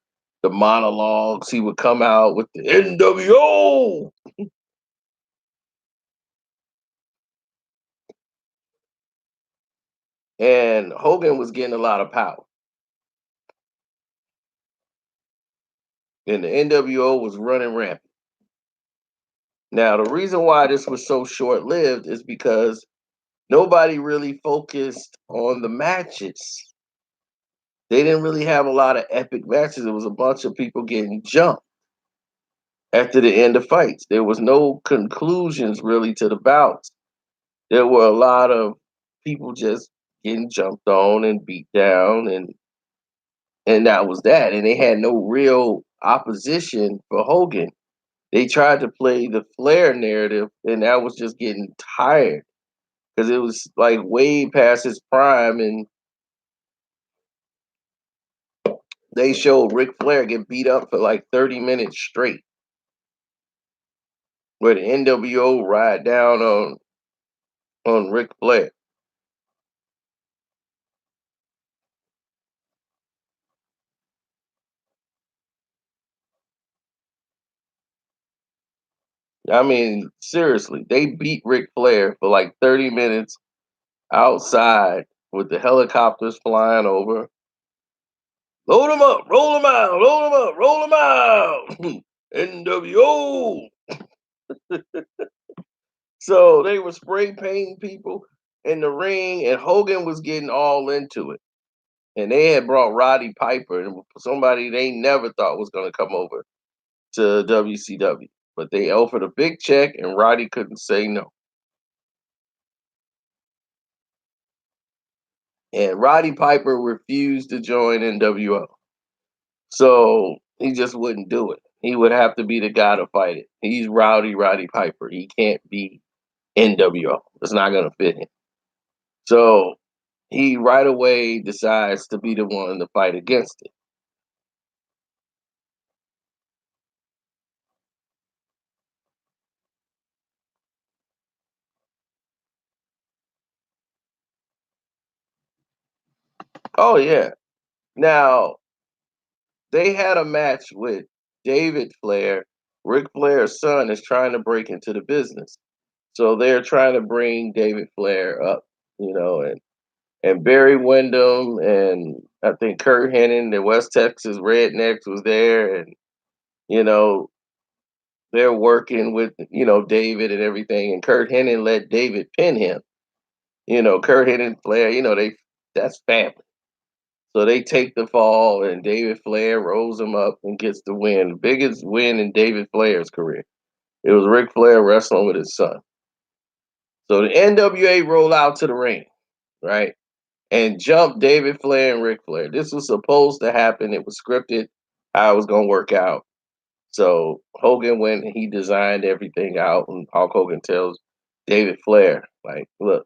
the monologues. He would come out with the NWO. And Hogan was getting a lot of power. And the NWO was running rampant. Now, the reason why this was so short lived is because nobody really focused on the matches. They didn't really have a lot of epic matches. It was a bunch of people getting jumped after the end of fights. There was no conclusions really to the bouts. There were a lot of people just getting jumped on and beat down, and that was that. And they had no real opposition for Hogan. They tried to play the Flair narrative, and that was just getting tired because it was like way past his prime, and they showed Ric Flair get beat up for like 30 minutes straight, where the NWO ride down on Ric Flair. I mean, seriously, they beat Ric Flair for like 30 minutes outside with the helicopters flying over. Load them up, roll them out, load them up, roll them out. NWO. So they were spray painting people in the ring, and Hogan was getting all into it. And they had brought Roddy Piper, somebody they never thought was going to come over to WCW. But they offered a big check, and Roddy couldn't say no. And Roddy Piper refused to join NWO. So he just wouldn't do it. He would have to be the guy to fight it. He's Roddy Piper. He can't be NWO. It's not going to fit him. So he right away decides to be the one to fight against it. Oh yeah. Now they had a match with David Flair. Ric Flair's son is trying to break into the business. So they're trying to bring David Flair up, and Barry Windham and I think Kurt Hennig, the West Texas Rednecks was there, and you know they're working with David and everything, and Kurt Hennig let David pin him. Kurt Hennig, Flair, that's family. So they take the fall, and David Flair rolls him up and gets the win, biggest win in David Flair's career. It was Ric Flair wrestling with his son. So the NWA roll out to the ring, right? And jump David Flair and Ric Flair. This was supposed to happen. It was scripted how it was going to work out. So Hogan went and he designed everything out, and Hulk Hogan tells David Flair, like, "Look,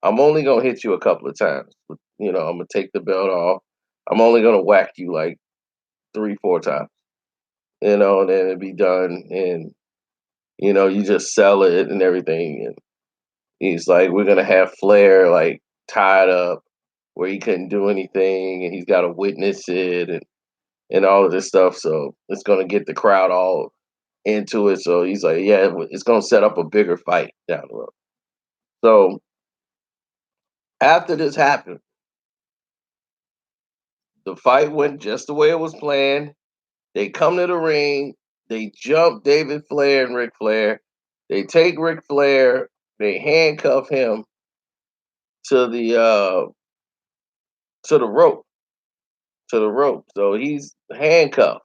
I'm only going to hit you a couple of times. I'm going to take the belt off. I'm only going to whack you like 3, 4 times, and then it'd be done. And you just sell it and everything." And he's like, "We're gonna have Flair like tied up where he couldn't do anything, and he's got to witness it, and all of this stuff. So it's gonna get the crowd all into it." So he's like, "Yeah, it's gonna set up a bigger fight down the road." So after this happened, the fight went just the way it was planned. They come to the ring. They jump David Flair and Ric Flair. They take Ric Flair. They handcuff him to the rope, to the rope. So he's handcuffed.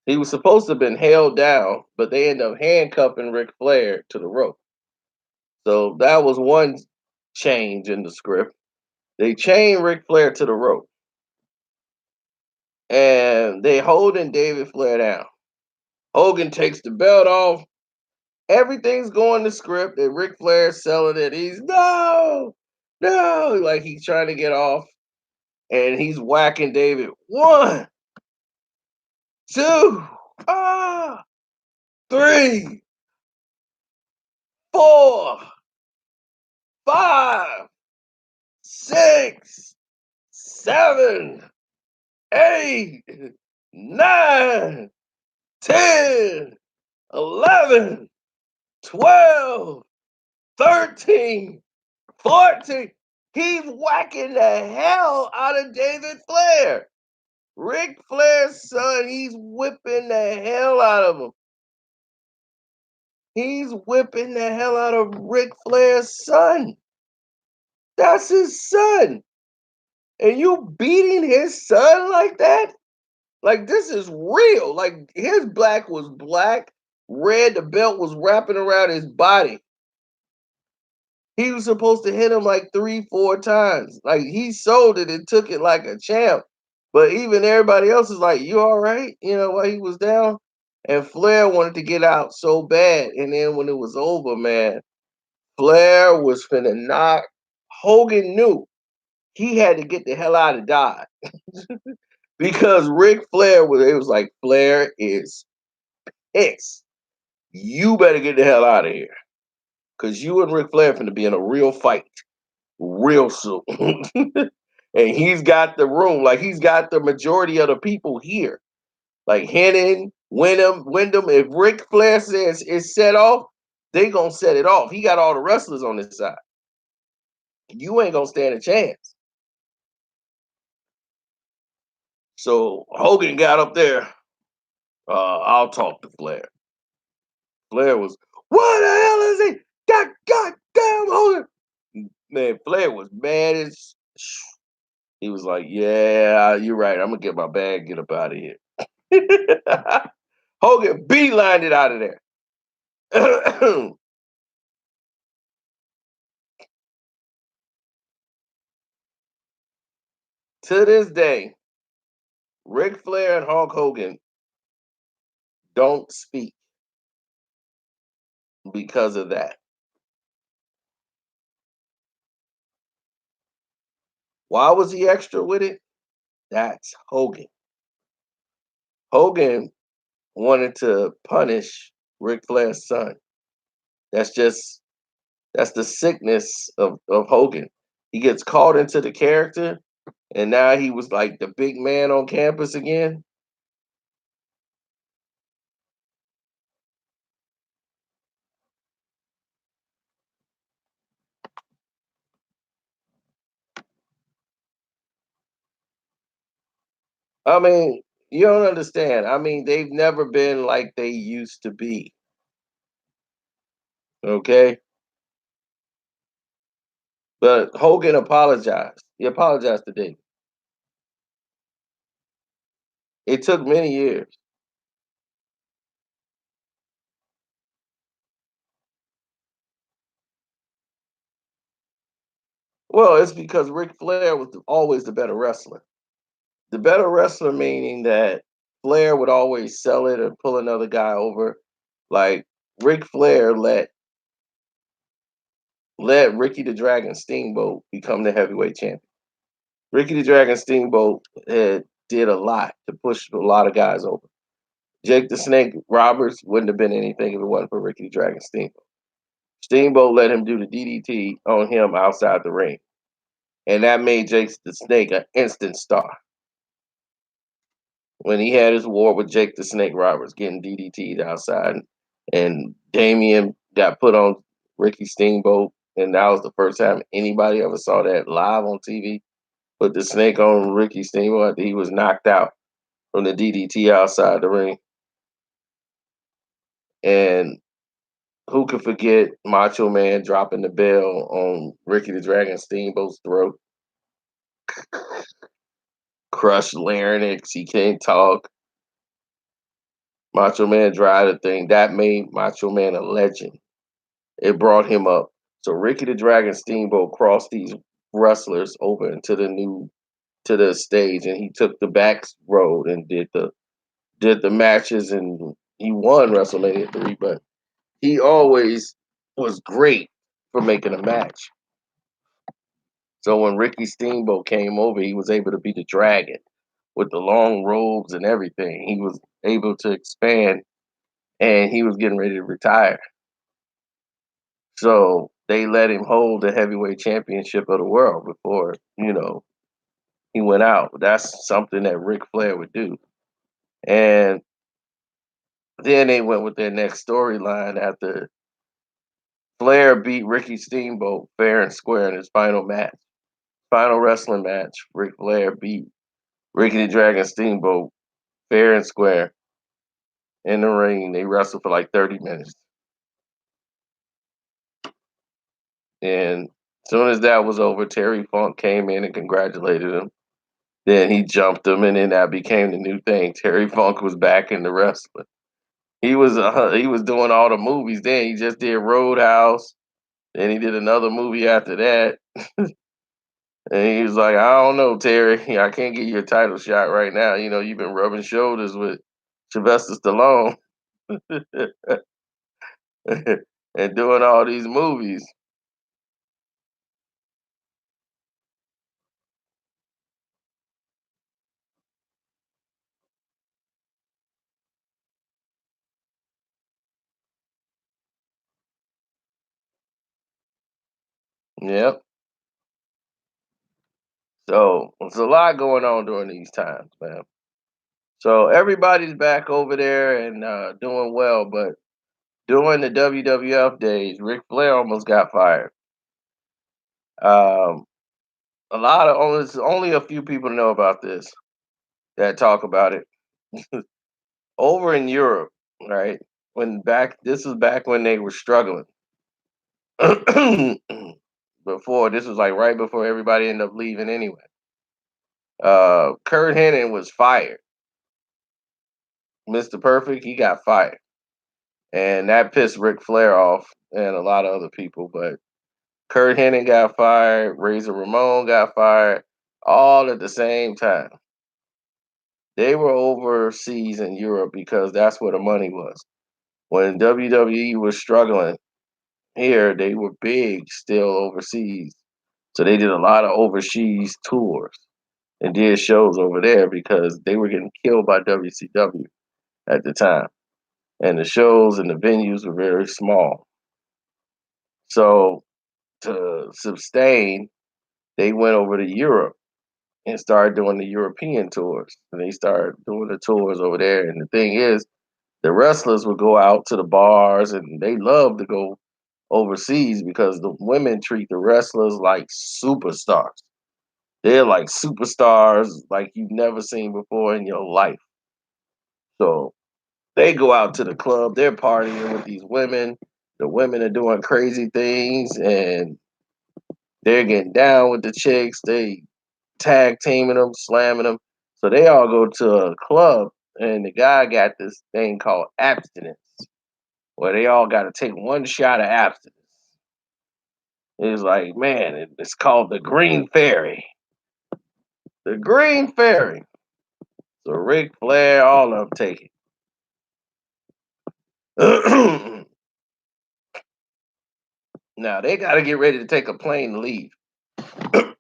He was supposed to have been held down, but they ended up handcuffing Ric Flair to the rope. So that was one change in the script. They chain Ric Flair to the rope, and they holding David Flair down. Hogan takes the belt off. Everything's going to script. And Ric Flair selling it. He's no, no, like he's trying to get off, and he's whacking David. 1, 2, 3, 4, 5, 6, 7, 8, 9, 10, 11, 12, 13, 14. He's whacking the hell out of David Flair. Ric Flair's son, he's whipping the hell out of him. He's whipping the hell out of Ric Flair's son. That's his son. And you beating his son like that? Like, this is real. Like, his black was black, red, the belt was wrapping around his body. He was supposed to hit him like 3, 4 times. Like, he sold it and took it like a champ. But even everybody else is like, "You all right?" While he was down. And Flair wanted to get out so bad. And then when it was over, man, Flair was finna knock. Hogan knew he had to get the hell out of Dodge because Ric Flair it was like, "Flair is pissed. You better get the hell out of here. Because you and Ric Flair finna be in a real fight real soon." And he's got the room, like he's got the majority of the people here. Like Hennig, Wyndham. If Ric Flair says it's set off, they gonna set it off. He got all the wrestlers on his side. You ain't gonna stand a chance. So Hogan got up there. I'll talk to Flair. Flair was, "What the hell is he? God damn Hogan." Man, Flair was mad as he was like, "Yeah, you're right. I'm gonna get my bag, get up out of here." Hogan beelined it out of there. To this day, Ric Flair and Hulk Hogan don't speak because of that. Why was he extra with it? That's Hogan. Hogan wanted to punish Ric Flair's son. That's just that's the sickness of Hogan. He gets caught into the character and now he was like the big man on campus again. I mean, you don't understand. I mean, they've never been like they used to be. Okay, but Hogan apologized. He apologized today. It took many years. Well, it's because Ric Flair was always the better wrestler. The better wrestler meaning that Flair would always sell it or pull another guy over. Like Ric Flair let Ricky the Dragon Steamboat become the heavyweight champion. Ricky the Dragon Steamboat did a lot to push a lot of guys over. Jake the Snake Roberts wouldn't have been anything if it wasn't for Ricky the Dragon Steamboat. Steamboat let him do the DDT on him outside the ring, and that made Jake the Snake an instant star. When he had his war with Jake the Snake Roberts, getting DDT'd outside, and Damien got put on Ricky Steamboat, and that was the first time anybody ever saw that live on TV. Put the snake on Ricky Steamboat after he was knocked out from the DDT outside the ring. And who could forget Macho Man dropping the bell on Ricky the Dragon Steamboat's throat? Crushed larynx. He can't talk. Macho Man dried the thing. That made Macho Man a legend. It brought him up. So Ricky the Dragon Steamboat crossed these wrestlers over into the new to the stage, and he took the back road and did the matches, and he won WrestleMania 3. But he always was great for making a match. So when Ricky Steamboat came over, he was able to be the Dragon with the long robes and everything. He was able to expand, and he was getting ready to retire. So they let him hold the heavyweight championship of the world before, he went out. That's something that Ric Flair would do. And then they went with their next storyline after Flair beat Ricky Steamboat fair and square in his final match. Final wrestling match. Ric Flair beat Ricky the Dragon Steamboat fair and square in the ring. They wrestled for like 30 minutes. And as soon as that was over, Terry Funk came in and congratulated him. Then he jumped him, and then that became the new thing. Terry Funk was back in the wrestling. He was doing all the movies. Then he just did Roadhouse. Then he did another movie after that. And he was like, I don't know, Terry. I can't get you a title shot right now. You've been rubbing shoulders with Sylvester Stallone and doing all these movies. Yep. So there's a lot going on during these times, man. So everybody's back over there and doing well, but during the WWF days, Ric Flair almost got fired. Um, only a few people know about this that talk about it. Over in Europe, right? This was back when they were struggling. Before this was like right before everybody ended up leaving anyway. Kurt Hennig was fired. Mr. Perfect, he got fired. And that pissed Ric Flair off and a lot of other people. But Kurt Hennig got fired, Razor Ramon got fired, all at the same time. They were overseas in Europe because that's where the money was. When WWE was struggling here, they were big still overseas. So they did a lot of overseas tours and did shows over there because they were getting killed by WCW at the time. And the shows and the venues were very small. So to sustain, they went over to Europe and started doing the European tours. And they started doing the tours over there. And the thing is, the wrestlers would go out to the bars and they love to go overseas because the women treat the wrestlers like superstars. They're like superstars like you've never seen before in your life. So they go out to the club, they're partying with these women. The women are doing crazy things and they're getting down with the chicks. They tag teaming them, slamming them. So they all go to a club, and the guy got this thing called abstinence, where they all got to take one shot of abstinence. It's like, man, it's called the Green Fairy. The Green Fairy. So Ric Flair, all of them take it. Now they got to get ready to take a plane to leave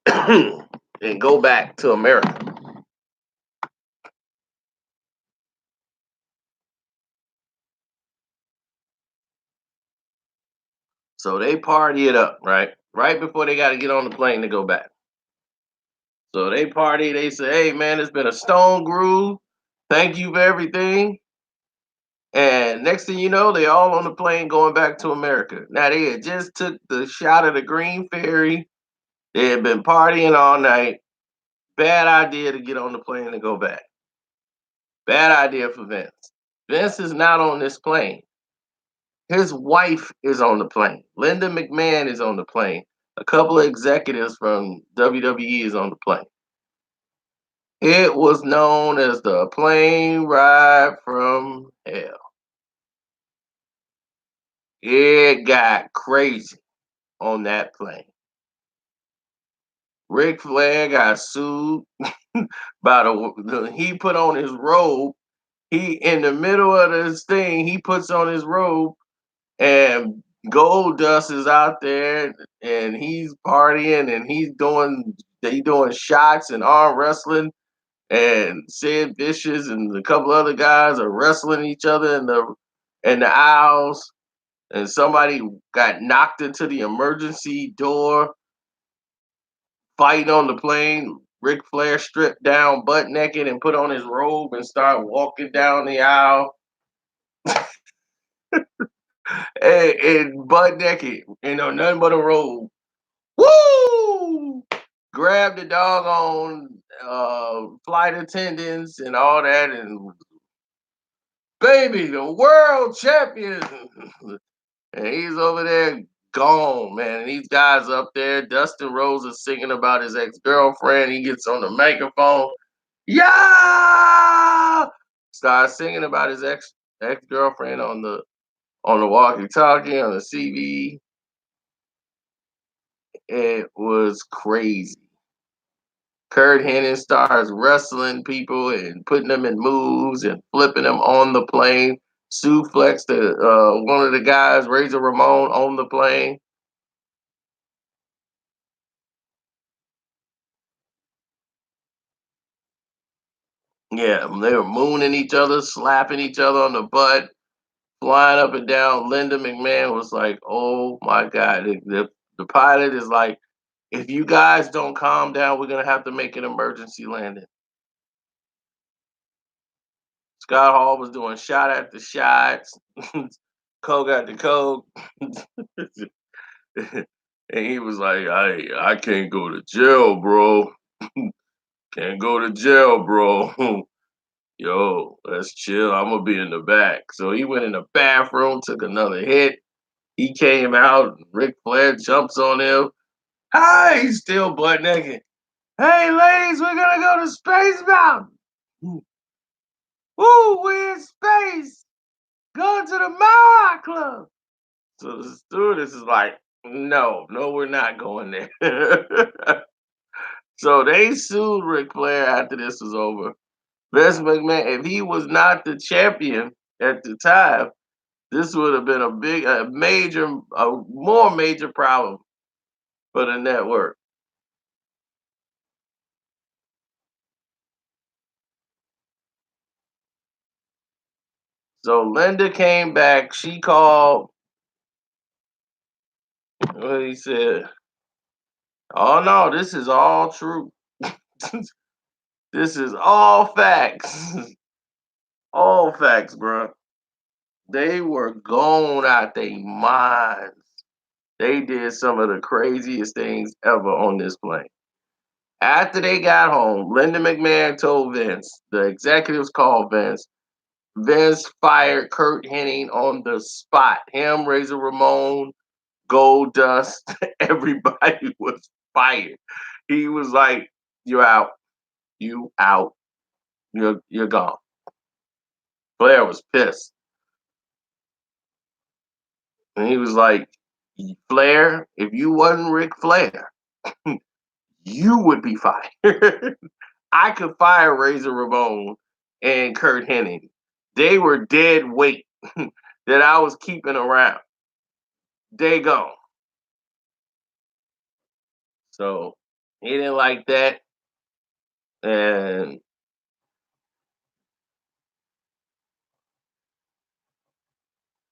and go back to America. So they party it up, right? Right before they got to get on the plane to go back. So they party, they say, hey man, it's been a stone groove. Thank you for everything. And next thing you know, they all on the plane going back to America. Now they had just took the shot of the Green Ferry. They had been partying all night. Bad idea to get on the plane and go back. Bad idea for Vince. Vince is not on this plane. His wife is on the plane. Linda McMahon is on the plane. A couple of executives from WWE is on the plane. It was known as the plane ride from hell. It got crazy on that plane. Ric Flair got sued by he put on his robe. He in the middle of this thing, he puts on his robe and Gold Dust is out there and he's partying and he doing shots and arm wrestling and Sid Vicious and a couple other guys are wrestling each other in the aisles, and somebody got knocked into the emergency door fighting on the plane. Ric Flair stripped down butt naked and put on his robe and started walking down the aisle and butt naked, nothing but a robe. Woo! Grabbed the doggone flight attendants and all that, and baby, the world champion. And he's over there gone, man. And these guys up there, Dustin Rose is singing about his ex-girlfriend. He gets on the microphone. Yeah! Starts singing about his ex-girlfriend on the walkie-talkie, on the CV. It was crazy. Kurt Hennig starts wrestling people and putting them in moves and flipping them on the plane. Suplex the one of the guys, Razor Ramon, on the plane. Yeah, they were mooning each other, slapping each other on the butt, flying up and down. Linda McMahon was like, "Oh my God!" The pilot is like, "If you guys don't calm down, we're gonna have to make an emergency landing." Scott Hall was doing shot after shots, coke after coke, and he was like, I can't go to jail, bro. Can't go to jail, bro." Yo, let's chill. I'm gonna be in the back. So he went in the bathroom, took another hit. He came out. Ric Flair jumps on him. Hi, he's still butt naked. Hey, ladies, we're gonna go to Space Mountain. Woo, we're in space. Going to the Mawai Club. So the stewardess is like, no, we're not going there. So they sued Ric Flair after this was over. Vince McMahon, if he was not the champion at the time, this would have been a more major problem for the network. So Linda came back. She called. What he said? Oh no, this is all true. This is all facts. All facts, bro. They were gone out their minds. They did some of the craziest things ever on this plane. After they got home, Linda McMahon told Vince, the executives called Vince. Vince fired Kurt Hennig on the spot. Him, Razor Ramon, Gold Dust, everybody was fired. He was like, "You're out. You out. You're gone." Flair was pissed. And he was like, "Flair, if you wasn't Ric Flair, you would be fired." I could fire Razor Ramon and Kurt Hennig. They were dead weight that I was keeping around. They gone. So he didn't like that and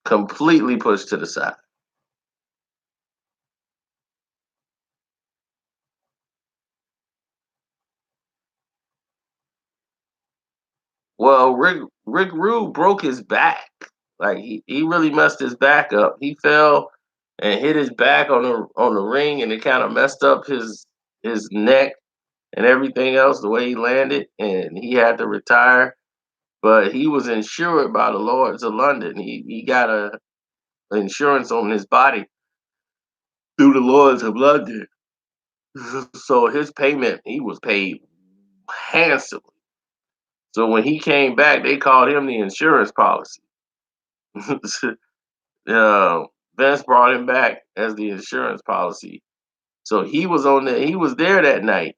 completely pushed to the side. Well, Rick Rude broke his back. Like he really messed his back up. He fell and hit his back on the ring, and it kind of messed up his neck and everything else the way he landed, and he had to retire. But he was insured by the Lords of London. He got a insurance on his body through the Lords of London. So his payment, he was paid handsomely. So when he came back, they called him the insurance policy. uh, Vince brought him back as the insurance policy. So he was there that night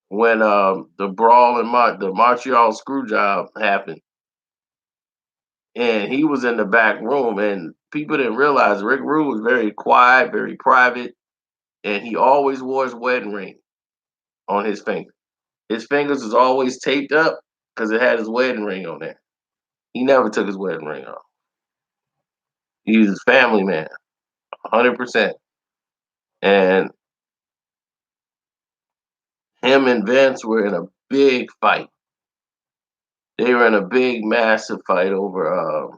when the brawl and the Montreal screw job happened, and he was in the back room. And people didn't realize Rick Rude was very quiet, very private, and he always wore his wedding ring on his finger. His fingers was always taped up because it had his wedding ring on there. He never took his wedding ring off. He was a family man, 100%. And him and Vince were in a big fight. They were in a big, massive fight over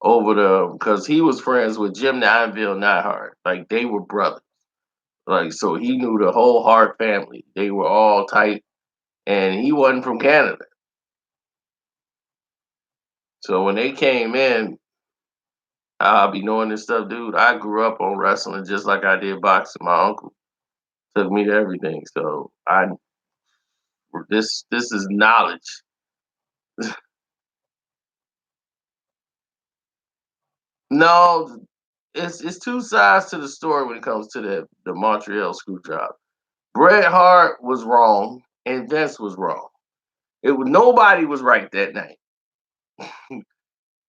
the because he was friends with Jim the Anvil Neidhart. Like they were brothers. Like so, he knew the whole Hart family. They were all tight, and he wasn't from Canada. So when they came in, I'll be knowing this stuff, dude. I grew up on wrestling just like I did boxing. My uncle took me to everything. So I this is knowledge. No, it's two sides to the story when it comes to the Montreal screw job. Bret Hart was wrong and Vince was wrong. Nobody was right that night.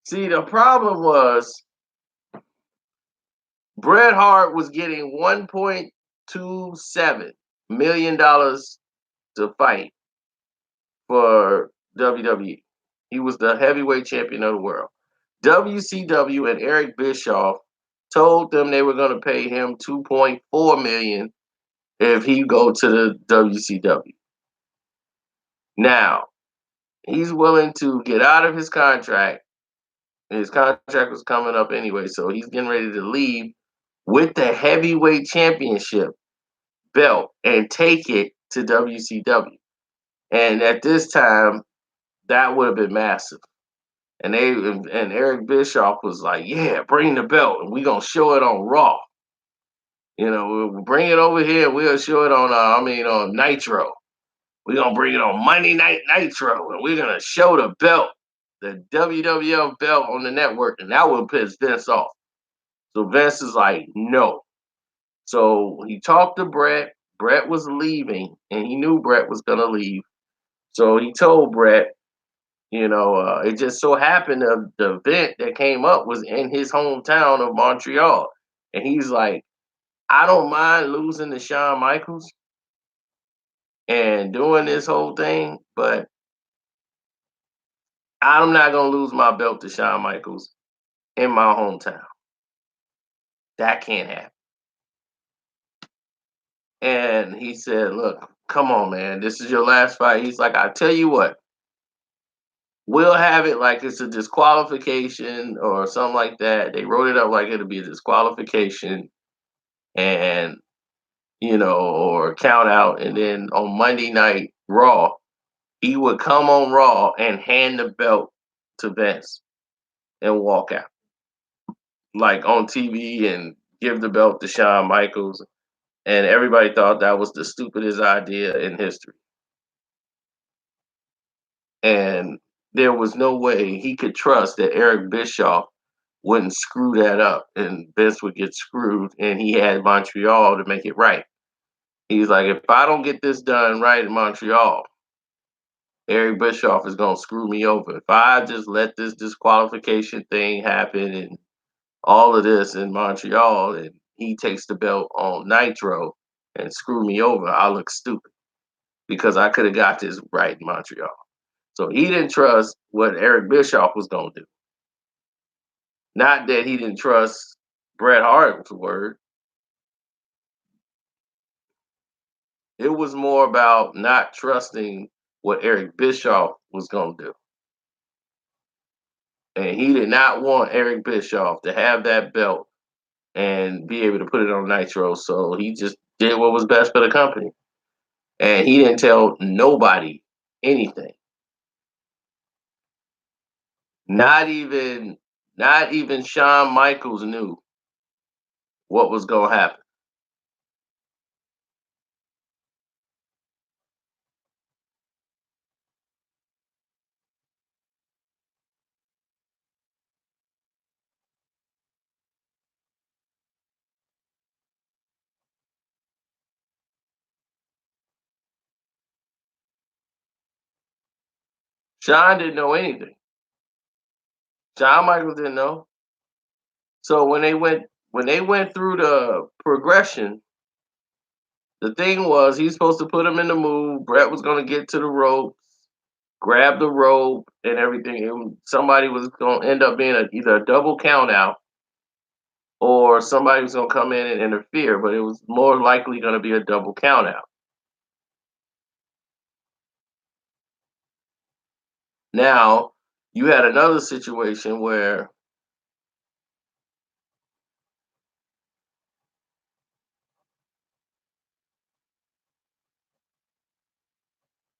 See, the problem was Bret Hart was getting $1.27 million to fight for WWE. He was the heavyweight champion of the world. WCW and Eric Bischoff told them they were going to pay him 2.4 million if he go to the WCW. Now, he's willing to get out of his contract. His contract was coming up anyway, so he's getting ready to leave with the heavyweight championship belt and take it to WCW. And at this time, that would have been massive. And Eric Bischoff was like, "Yeah, bring the belt, and we're gonna show it on Raw. You know, we'll bring it over here. We'll show it on, on Nitro. We're gonna bring it on Monday Night Nitro, and we're gonna show the belt, the WWF belt on the network, and that will piss Vince off." So Vince is like, "No." So he talked to Brett. Brett was leaving, and he knew Brett was gonna leave. So he told Brett, it just so happened the event that came up was in his hometown of Montreal, and he's like, "I don't mind losing to Shawn Michaels and doing this whole thing, but I'm not gonna lose my belt to Shawn Michaels in my hometown. That can't happen." And he said, "Look, come on, man. This is your last fight." He's like, "I tell you what, we'll have it like it's a disqualification or something like that." They wrote it up like it'll be a disqualification and or count out. And then on Monday Night Raw, he would come on Raw and hand the belt to Vince and walk out, like on TV, and give the belt to Shawn Michaels. And everybody thought that was the stupidest idea in history. And there was no way he could trust that Eric Bischoff wouldn't screw that up and Vince would get screwed. And he had Montreal to make it right. He's like, if I don't get this done right in Montreal, Eric Bischoff is going to screw me over. If I just let this disqualification thing happen and all of this in Montreal and he takes the belt on Nitro and screw me over, I look stupid because I could have got this right in Montreal. So he didn't trust what Eric Bischoff was going to do. Not that he didn't trust Bret Hart's word. It was more about not trusting what Eric Bischoff was going to do. And he did not want Eric Bischoff to have that belt and be able to put it on Nitro. So he just did what was best for the company. And he didn't tell nobody anything. Not even Shawn Michaels knew what was gonna happen. Shawn didn't know anything. Shawn Michaels didn't know. So when they went through the progression, the thing was he's supposed to put him in the move. Brett was gonna get to the rope, grab the rope and everything. Somebody was gonna end up being either a double count out or somebody was gonna come in and interfere, but it was more likely gonna be a double count out. Now you had another situation where,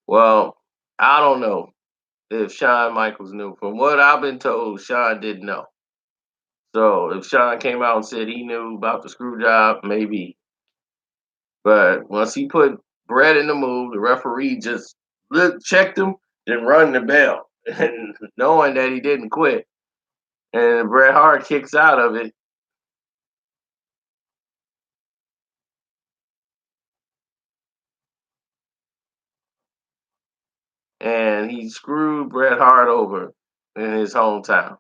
well, I don't know if Shawn Michaels knew. From what I've been told, Shawn didn't know. So if Shawn came out and said he knew about the screw job, maybe. But once he put Brett in the move, the referee just checked him and run the bell, and knowing that he didn't quit. And Bret Hart kicks out of it, and he screwed Bret Hart over in his hometown.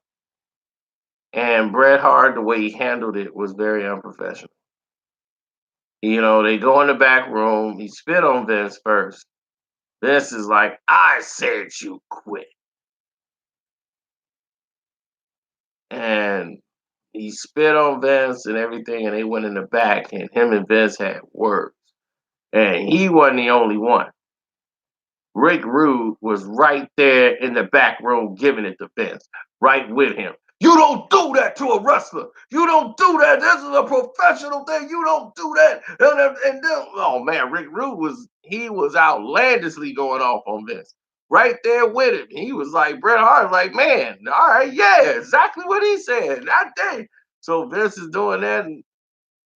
And Bret Hart, the way he handled it was very unprofessional. They go in the back room. He spit on Vince first. Vince is like, "I said you quit," and he spit on Vince and everything. And they went in the back, and him and Vince had words. And he wasn't the only one. Rick Rude was right there in the back row giving it to Vince, right with him. You don't do that to a wrestler. You don't do that. This is a professional thing. You don't do that. And then, oh man, Rick Rude was outlandishly going off on Vince. Right there with him. He was like, Bret Hart, like, man, all right, yeah, exactly what he said. That day. So Vince is doing that, and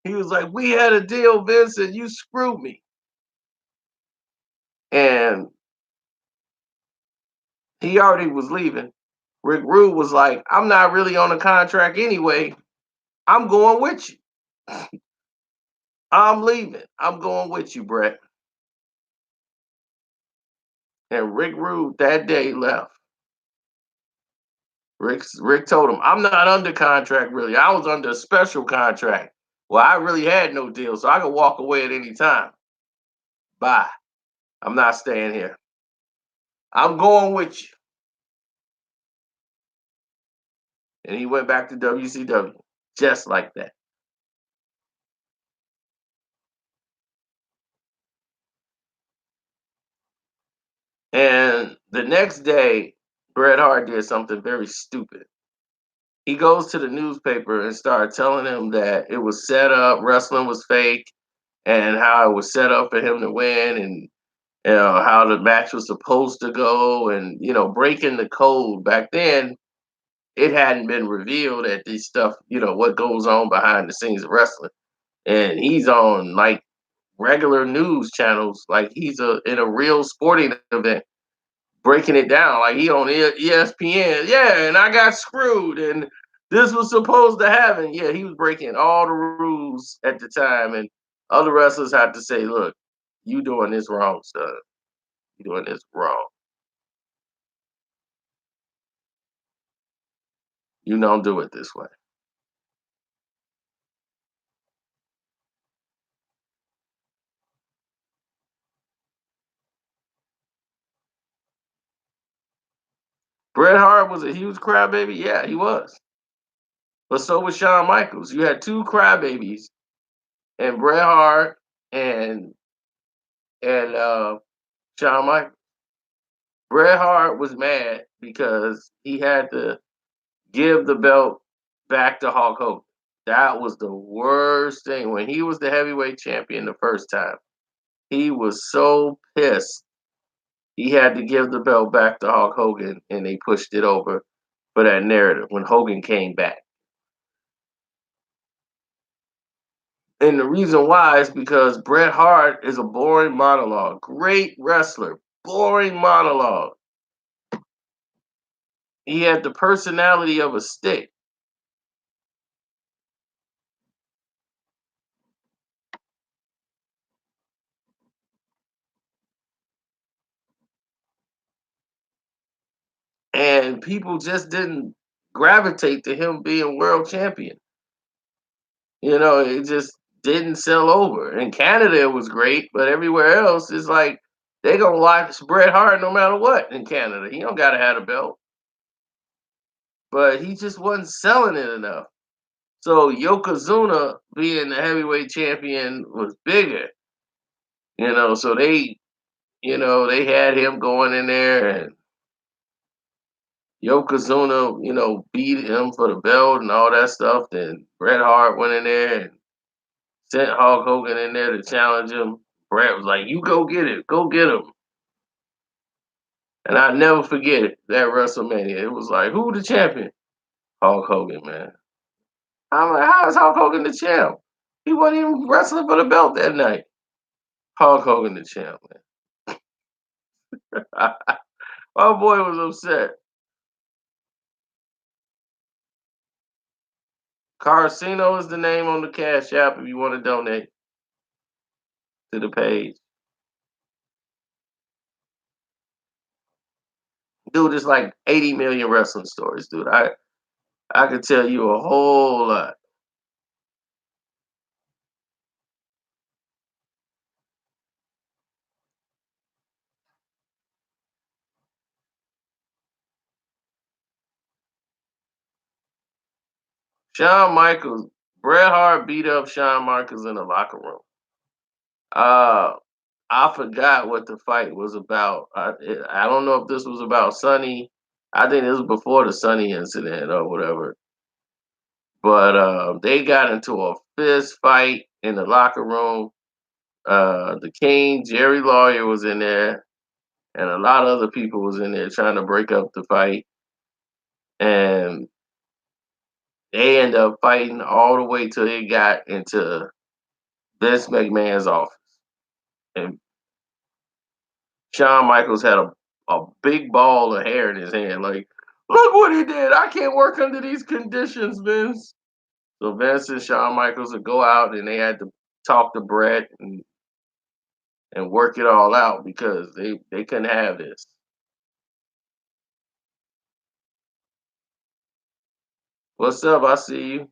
he was like, we had a deal, Vince, and you screwed me. And he already was leaving. Rick Rude was like, I'm not really on a contract anyway. I'm going with you. I'm leaving. I'm going with you, Brett. And Rick Rude that day left. Rick told him, I'm not under contract really. I was under a special contract. Well, I really had no deal, so I could walk away at any time. Bye. I'm not staying here. I'm going with you. And he went back to WCW just like that. And the next day, Bret Hart did something very stupid. He goes to the newspaper and started telling them that it was set up, wrestling was fake, and how it was set up for him to win, and how the match was supposed to go, and breaking the code. Back then, it hadn't been revealed that this stuff, what goes on behind the scenes of wrestling. And he's on like regular news channels, like he's in a real sporting event, breaking it down, like he on ESPN. Yeah, and I got screwed, and this was supposed to happen. Yeah, he was breaking all the rules at the time, and other wrestlers had to say, "Look, you doing this wrong, son. You doing this wrong. You don't do it this way." Bret Hart was a huge crybaby. Yeah, he was. But so was Shawn Michaels. You had two crybabies, and Bret Hart and Shawn Michaels. Bret Hart was mad because he had to give the belt back to Hulk Hogan. That was the worst thing. When he was the heavyweight champion the first time, he was so pissed. He had to give the belt back to Hulk Hogan, and they pushed it over for that narrative when Hogan came back. And the reason why is because Bret Hart is a boring monologue. Great wrestler, boring monologue. He had the personality of a stick. And people just didn't gravitate to him being world champion. It just didn't sell over. In Canada, it was great, but everywhere else, it's like they gonna watch Bret Hart no matter what. In Canada, he don't gotta have a belt, but he just wasn't selling it enough. So Yokozuna being the heavyweight champion was bigger. So they had him going in there, and Yokozuna, beat him for the belt and all that stuff. Then Bret Hart went in there and sent Hulk Hogan in there to challenge him. Bret was like, "You go get it, go get him." And I never forget it, that WrestleMania. It was like, who the champion? Hulk Hogan, man. I'm like, how is Hulk Hogan the champ? He wasn't even wrestling for the belt that night. Hulk Hogan the champ, man. My boy was upset. Carcino is the name on the Cash App if you want to donate to the page. Dude, it's like 80 million wrestling stories, dude. I could tell you a whole lot. Shawn Michaels, Bret Hart beat up Shawn Michaels in the locker room. Uh, I forgot what the fight was about. I don't know if this was about Sonny. I think this was before the Sonny incident or whatever. But they got into a fist fight in the locker room. The King, Jerry Lawyer was in there, and a lot of other people was in there trying to break up the fight. And they end up fighting all the way till they got into Vince McMahon's office. And Shawn Michaels had a big ball of hair in his hand. Like, look what he did. I can't work under these conditions, Vince. So Vince and Shawn Michaels would go out and they had to talk to Brett and work it all out because they couldn't have this. What's up? I see you.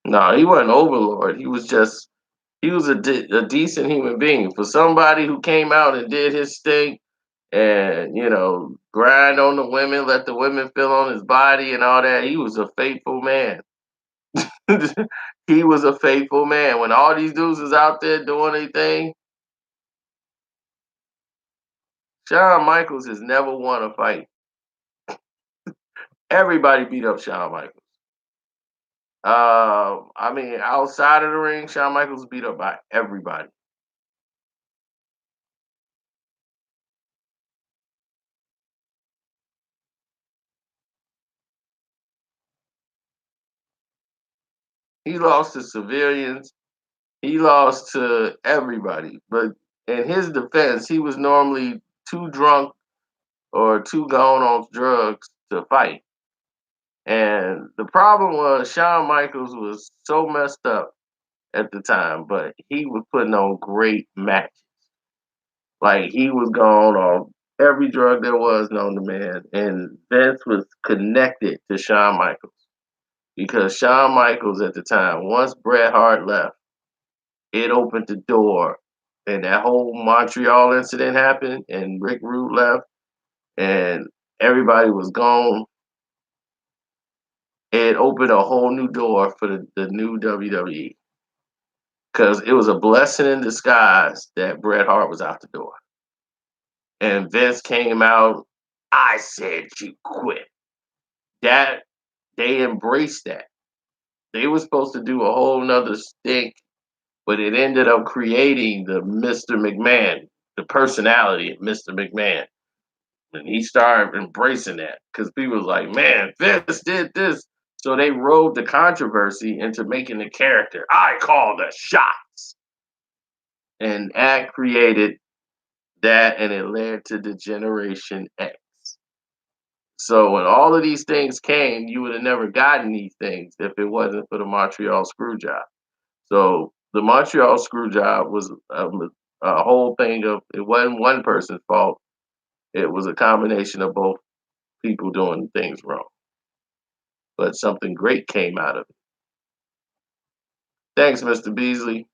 No, he wasn't Overlord. He was a decent human being. For somebody who came out and did his thing and grind on the women, let the women feel on his body and all that. He was a faithful man. He was a faithful man. When all these dudes was out there doing their thing, Shawn Michaels has never won a fight. Everybody beat up Shawn Michaels. I mean, outside of the ring, Shawn Michaels was beat up by everybody. He lost to civilians. He lost to everybody. But in his defense, he was normally too drunk or too gone off drugs to fight. And the problem was Shawn Michaels was so messed up at the time, but he was putting on great matches. Like he was gone off every drug there was known to man, and Vince was connected to Shawn Michaels because Shawn Michaels at the time, once Bret Hart left, it opened the door, and that whole Montreal incident happened, and Rick Rude left, and everybody was gone. It opened a whole new door for the new WWE because it was a blessing in disguise that Bret Hart was out the door. And Vince came out. I said you quit. That they embraced that. They were supposed to do a whole nother stink, but it ended up creating the Mr. McMahon, the personality of Mr. McMahon. And he started embracing that because people was like, man, Vince did this. So they rode the controversy into making the character. I call the shots. And that created that, and it led to the Generation X. So when all of these things came, you would have never gotten these things if it wasn't for the Montreal screw job. So the Montreal screw job was a whole thing of it wasn't one person's fault. It was a combination of both people doing things wrong. But something great came out of it. Thanks, Mr. Beasley.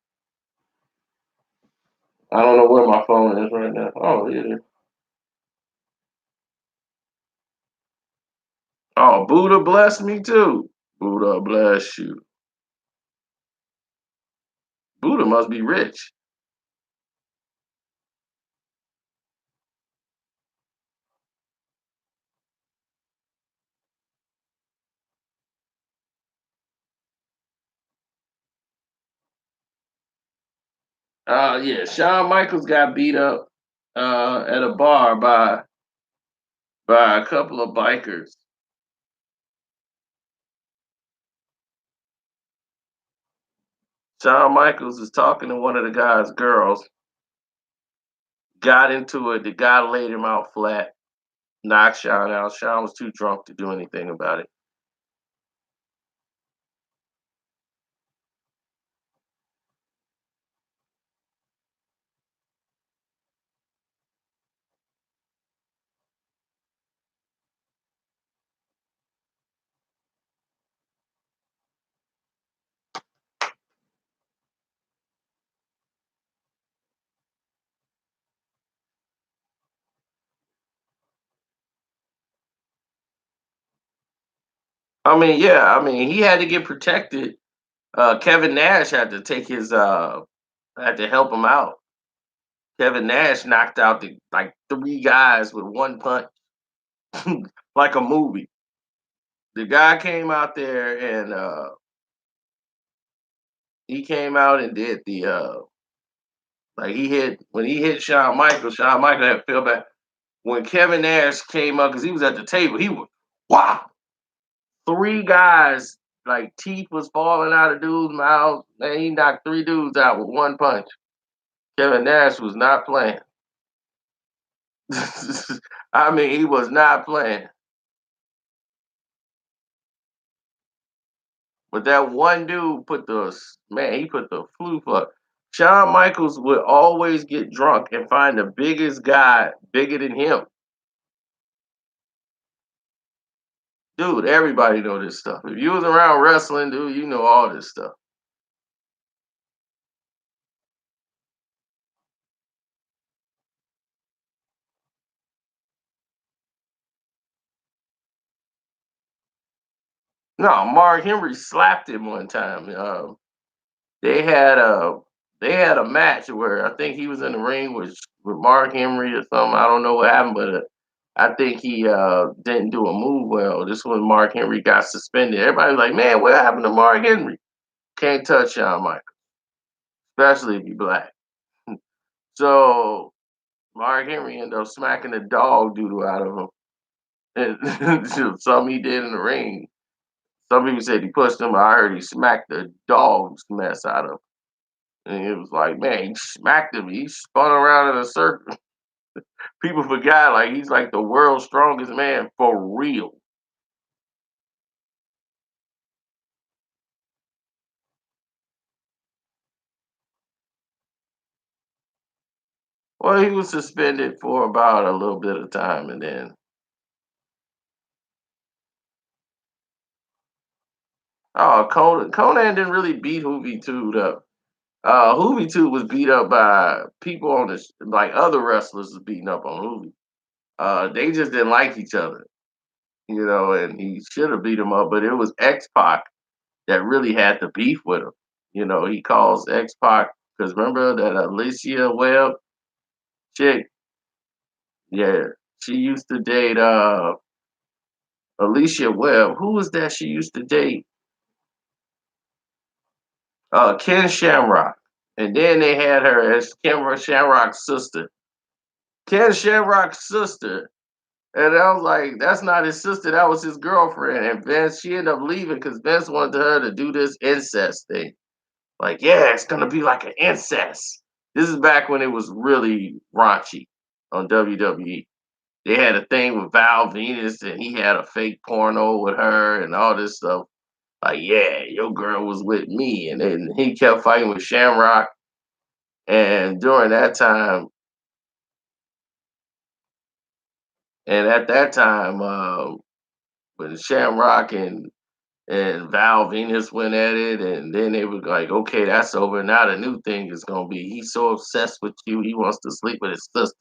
I don't know where my phone is right now. Oh, here it is. Oh, Buddha bless me too. Buddha bless you. Buddha must be rich. Yeah, Shawn Michaels got beat up at a bar by a couple of bikers. Shawn Michaels is talking to one of the guy's girls, got into it. The guy laid him out flat, knocked Shawn out. Shawn was too drunk to do anything about it. I mean, he had to get protected. Kevin Nash had to take his had to help him out. Kevin Nash knocked out like three guys with one punch, like a movie. The guy came out there and he came out and did the like he hit when he hit Shawn Michaels. Shawn Michaels had to feel bad. When Kevin Nash came up because he was at the table, he was wow. Three guys like teeth was falling out of dude's mouth. Man, he knocked three dudes out with one punch. Kevin Nash was not playing. I mean, he was not playing. But that one dude put he put the flu up. Shawn Michaels would always get drunk and find the biggest guy bigger than him. Dude, everybody know this stuff. If you was around wrestling, dude, you know all this stuff. No, Mark Henry slapped him one time. They had a they had a match where I think he was in the ring with Mark Henry or something. I don't know what happened, but I think he didn't do a move well. This when Mark Henry got suspended. Everybody was like, man, what happened to Mark Henry? Can't touch Shawn Michaels, especially if you black. So Mark Henry ended up smacking the dog doodle out of him. And something he did in the ring. Some people said he pushed him. I heard he smacked the dog's mess out of him. And it was like, man, he smacked him. He spun around in a circle. People forgot, like, he's like the world's strongest man for real. Well, he was suspended for about a little bit of time, and then Conan didn't really beat Hoovy Two up. Hoovy Two was beat up by people on the like other wrestlers was beating up on Hoovy. They just didn't like each other, and he should have beat him up, but it was X Pac that really had the beef with him. He calls X Pac because remember that Alicia Webb chick? Yeah, she used to date Alicia Webb. Who was that she used to date? Ken Shamrock. And then they had her as Ken Shamrock's sister. Ken Shamrock's sister. And I was like, that's not his sister, that was his girlfriend. And Vince, she ended up leaving because Vince wanted her to do this incest thing. Like, yeah, it's gonna be like an incest. This is back when it was really raunchy on WWE. They had a thing with Val Venus, and he had a fake porno with her and all this stuff. Like, yeah, your girl was with me, and then he kept fighting with Shamrock. And during that time, and at that time, when Shamrock and Val Venus went at it, and then they were like, okay, that's over. Now the new thing is gonna be he's so obsessed with you, he wants to sleep with his sister.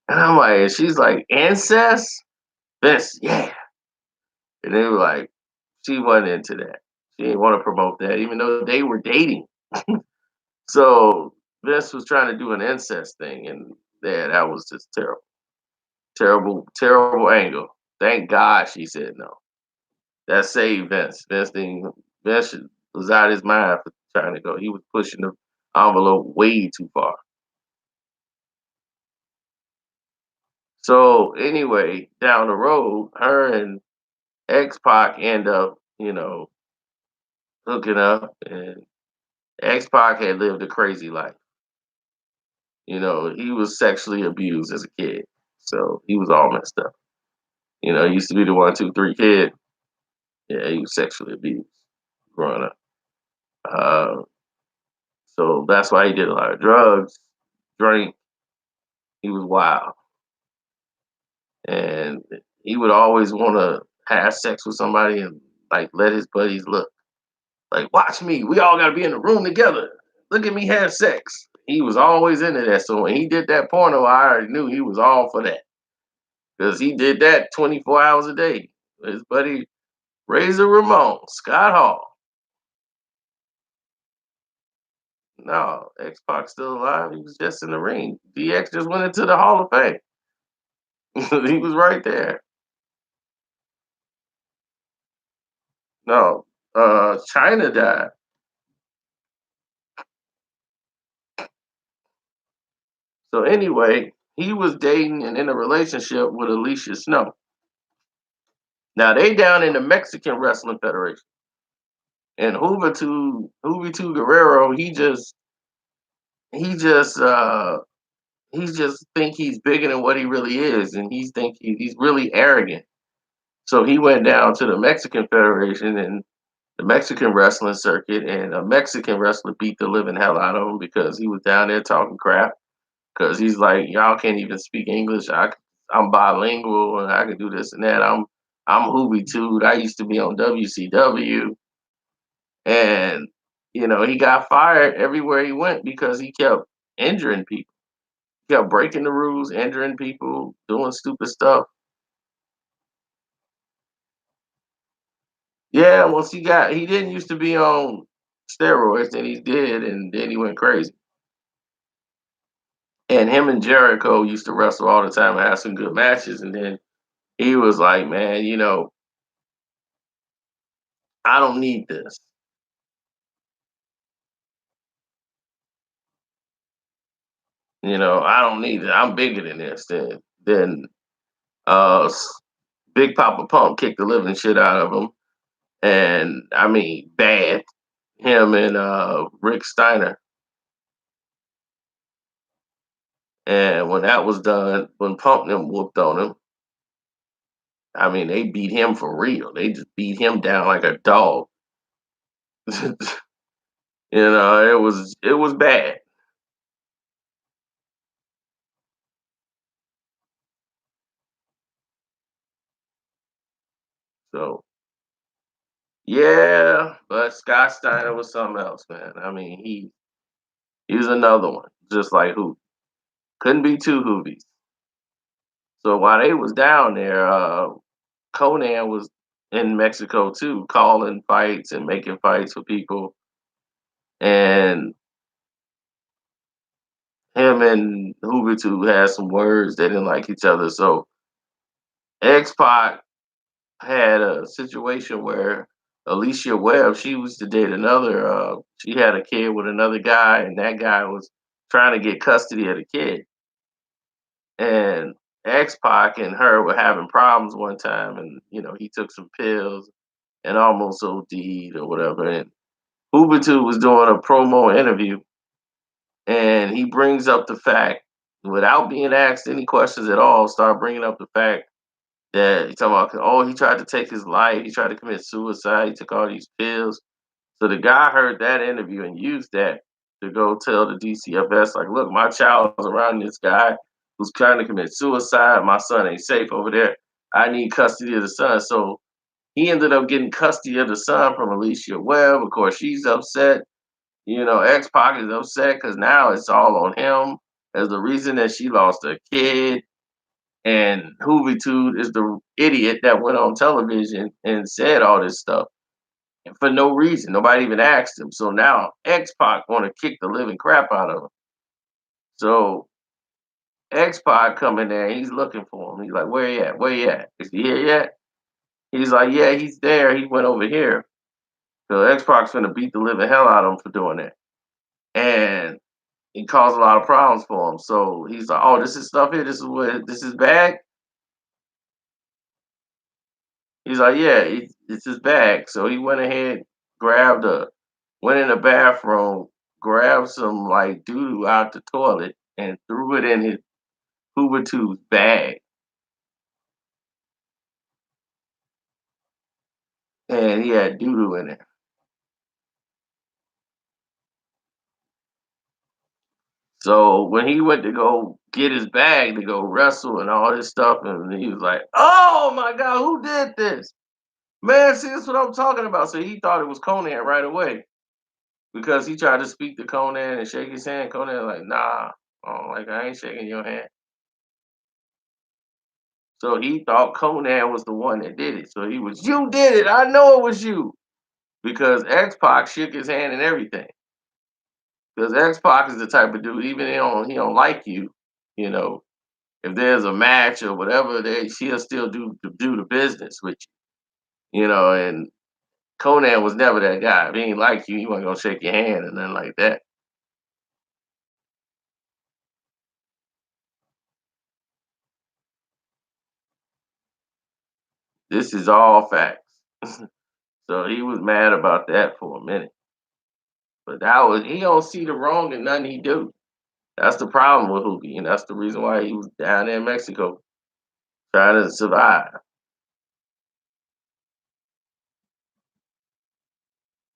And I'm like, and she's like, incest? Vince, yeah. And they were like, she wasn't into that. She didn't want to promote that, even though they were dating. So Vince was trying to do an incest thing, and yeah, that was just terrible, terrible, terrible angle. Thank God she said no. That saved Vince. Vince was out of his mind for trying to go. He was pushing the envelope way too far. So anyway, down the road, her and X Pac end up, hooking up, and X Pac had lived a crazy life. He was sexually abused as a kid, so he was all messed up. He used to be the 1, 2, 3 kid. Yeah, he was sexually abused growing up. Uh, so that's why he did a lot of drugs, drink. He was wild, and he would always want to have sex with somebody and like let his buddies look. Like, watch me. We all got to be in the room together. Look at me have sex. He was always into that. So when he did that porno, I already knew he was all for that because he did that 24 hours a day. His buddy Razor Ramon, Scott Hall. No, X Pac still alive. He was just in the ring. DX just went into the Hall of Fame. He was right there. No, China died. So anyway, he was dating and in a relationship with Alicia Snow. Now they down in the Mexican Wrestling Federation, and Juventud Guerrero, he just he's just think he's bigger than what he really is, and he's really arrogant. So he went down to the Mexican Federation and the Mexican wrestling circuit, and a Mexican wrestler beat the living hell out of him because he was down there talking crap. Because he's like, y'all can't even speak English. I'm bilingual and I can do this and that. I'm Hoobie too. I used to be on WCW, and he got fired everywhere he went because he kept injuring people. He kept breaking the rules, injuring people, doing stupid stuff. Yeah, once he didn't used to be on steroids, and he did, and then he went crazy. And him and Jericho used to wrestle all the time and have some good matches. And then he was like, "Man, I don't need this. I don't need it. I'm bigger than this." Then Big Papa Pump kicked the living shit out of him, and I mean bad. Him and Rick Steiner. And when that was done, when Pump them whooped on him, I mean they beat him for real. They just beat him down like a dog. It was bad. So yeah, but Scott Steiner was something else, man. I mean, he's another one, just like who couldn't be two Hoovies. So while they was down there, Conan was in Mexico too, calling fights and making fights for people. And him and Hoovitu had some words they didn't like each other. So X Pac had a situation where Alicia Webb, she was to date another. She had a kid with another guy, and that guy was trying to get custody of the kid. And X Pac and her were having problems one time, and he took some pills and almost OD'd or whatever. And Hubertu was doing a promo interview, and he brings up the fact, without being asked any questions at all, start bringing up the fact that he's talking about, oh, he tried to take his life, he tried to commit suicide, he took all these pills. So the guy heard that interview and used that to go tell the DCFS, like, look, my child is around this guy who's trying to commit suicide. My son ain't safe over there. I need custody of the son. So he ended up getting custody of the son from Alicia Webb. Of course, she's upset. X Pac is upset because now it's all on him as the reason that she lost her kid. And Hoovitude is the idiot that went on television and said all this stuff for no reason. Nobody even asked him. So now X Pac want to kick the living crap out of him. So X Pac come in there, he's looking for him. He's like, "Where he at? Where he at? Is he here yet?" He's like, "Yeah, he's there. He went over here." So X Pac's gonna beat the living hell out of him for doing that. And it caused a lot of problems for him. So he's like, "Oh, this is stuff here. This is bag." He's like, "Yeah, it's his bag." So he went ahead, went in the bathroom, grabbed some like doo doo out the toilet, and threw it in his Hoover Tooth bag, and he had doo doo in it. So when he went to go get his bag to go wrestle and all this stuff, and he was like, "Oh my God, who did this? Man, see, this is what I'm talking about." So he thought it was Conan right away because he tried to speak to Conan and shake his hand. Conan like, "Nah, like I ain't shaking your hand." So he thought Conan was the one that did it. So he was, "You did it. I know it was you." Because X Pac shook his hand and everything. Because X Pac is the type of dude, even he don't like you, you know, if there's a match or whatever, she'll still do the business with you. And Conan was never that guy. If he ain't like you, he wasn't gonna shake your hand and nothing like that. This is all facts. So he was mad about that for a minute. But that was he don't see the wrong in nothing he do. That's the problem with Hoopy, and that's the reason why he was down there in Mexico trying to survive.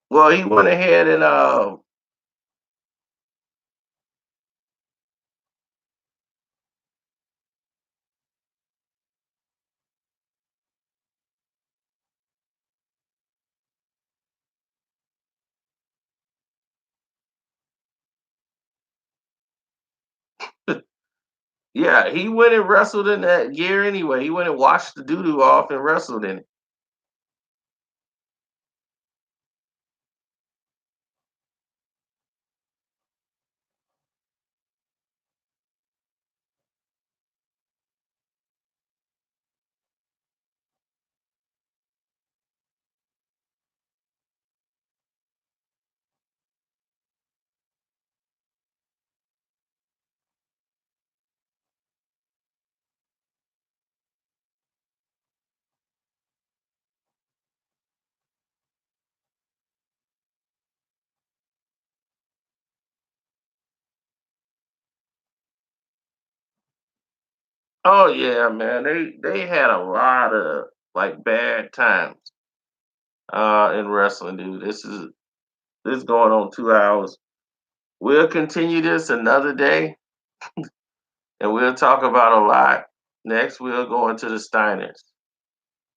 Well, he went ahead and yeah, he went and wrestled in that gear anyway. He went and washed the doo doo off and wrestled in it. Oh yeah, man. They had a lot of like bad times in wrestling, dude. This is going on 2 hours. We'll continue this another day, and we'll talk about a lot. Next, we'll go into the Steiners,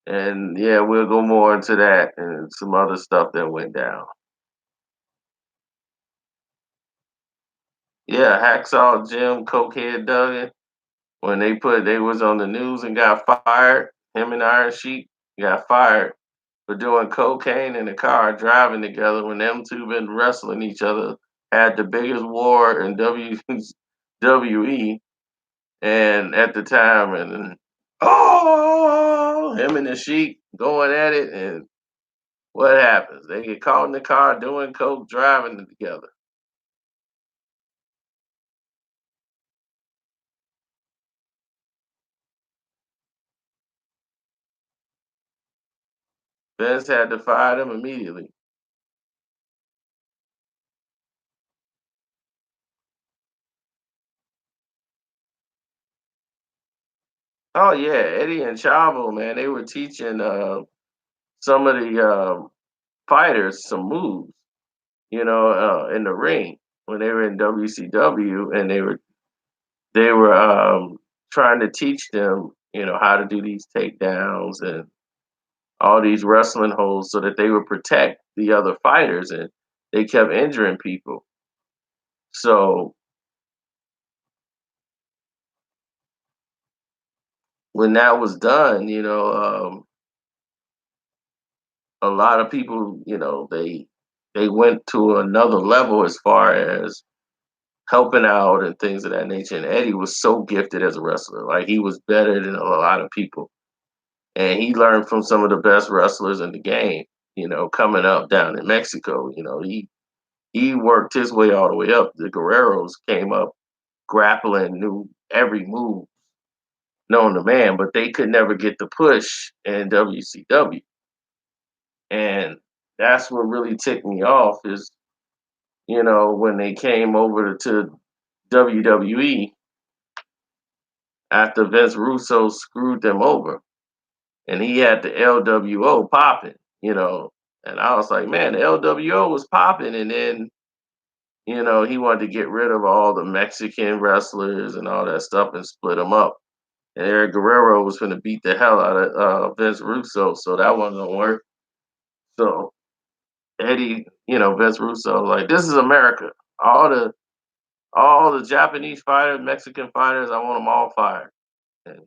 and yeah, we'll go more into that and some other stuff that went down. Yeah, Hacksaw Jim, Cokehead Duggan. When they was on the news and got fired, him and Iron Sheik got fired for doing cocaine in the car driving together when them two been wrestling each other, had the biggest war in WWE and at the time and oh him and the Sheik going at it and what happens? They get caught in the car doing coke driving it together. Vince had to fire them immediately. Oh yeah, Eddie and Chavo, man, they were teaching some of the fighters some moves, in the ring when they were in WCW, and they were trying to teach them, how to do these takedowns and all these wrestling holds so that they would protect the other fighters, and they kept injuring people. So when that was done, a lot of people, they went to another level as far as helping out and things of that nature. And Eddie was so gifted as a wrestler. Like he was better than a lot of people. And he learned from some of the best wrestlers in the game, coming up down in Mexico. He worked his way all the way up. The Guerreros came up grappling, knew every move known to man, but they could never get the push in WCW. And that's what really ticked me off is, when they came over to WWE after Vince Russo screwed them over and he had the LWO popping, and I was like, man, the LWO was popping. And then, he wanted to get rid of all the Mexican wrestlers and all that stuff and split them up. And Eric Guerrero was going to beat the hell out of Vince Russo, so that wasn't going to work. So Eddie, Vince Russo, like, this is America. All the all the Japanese fighters, Mexican fighters, I want them all fired. And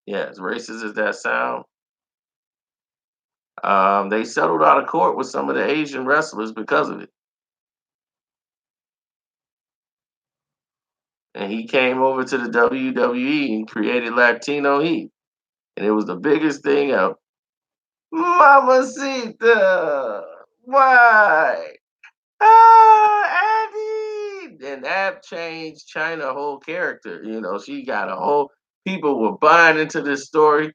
yeah, as racist as that sound, they settled out of court with some of the Asian wrestlers because of it. And he came over to the WWE and created Latino Heat. And it was the biggest thing ever. Mamacita! Why? Ah, Abby! And that changed China's whole character. She got a whole people were buying into this story.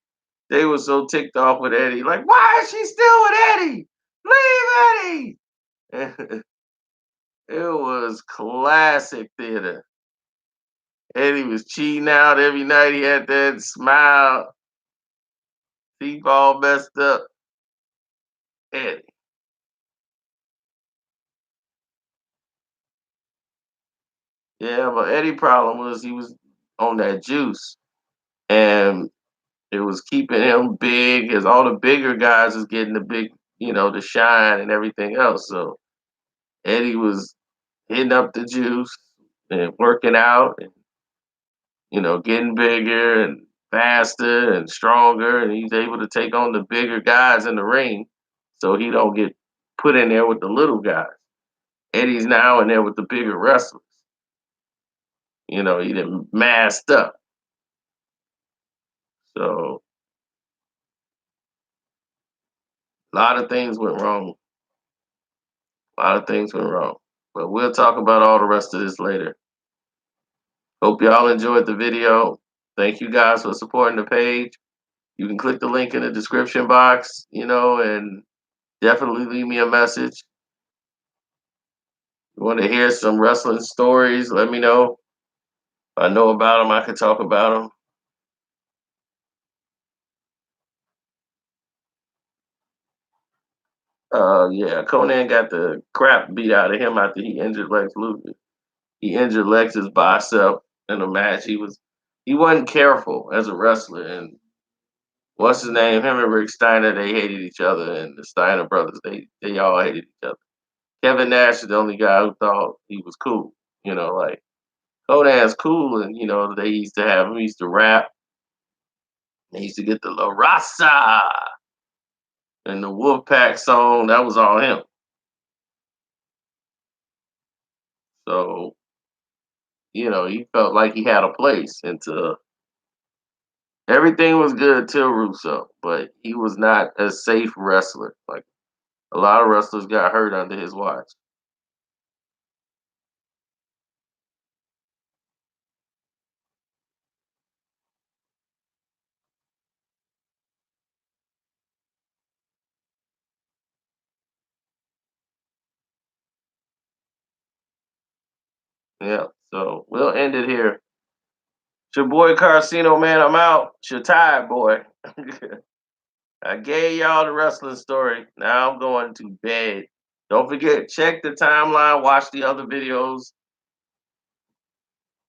They were so ticked off with Eddie. Like, why is she still with Eddie? Leave Eddie! It was classic theater. Eddie was cheating out every night. He had that smile, teeth all messed up. Eddie. Yeah, but Eddie problem was he was on that juice. And it was keeping him big as all the bigger guys was getting the big, the shine and everything else. So Eddie was hitting up the juice and working out and, getting bigger and faster and stronger. And he's able to take on the bigger guys in the ring so he don't get put in there with the little guys. Eddie's now in there with the bigger wrestlers. He didn't masked up. So a lot of things went wrong. A lot of things went wrong. But we'll talk about all the rest of this later. Hope y'all enjoyed the video. Thank you guys for supporting the page. You can click the link in the description box, and definitely leave me a message. You want to hear some wrestling stories? Let me know. I know about him. I could talk about him. Yeah, Conan got the crap beat out of him after he injured Lex Luger. He injured Lex's bicep in a match. He wasn't careful as a wrestler, and what's his name? Him and Rick Steiner, they hated each other, and the Steiner brothers, they all hated each other. Kevin Nash is the only guy who thought he was cool. Like Conan's cool, and they used to have him. He used to rap. He used to get the La Raza and the Wolfpack song. That was all him. So he felt like he had a place. Into everything was good till Russo, but he was not a safe wrestler. Like a lot of wrestlers got hurt under his watch. Yeah. So we'll end it here. It's your boy Carcino, man. I'm out. It's your tired boy. I gave y'all the wrestling story. Now I'm going to bed. Don't forget, check the timeline, watch the other videos.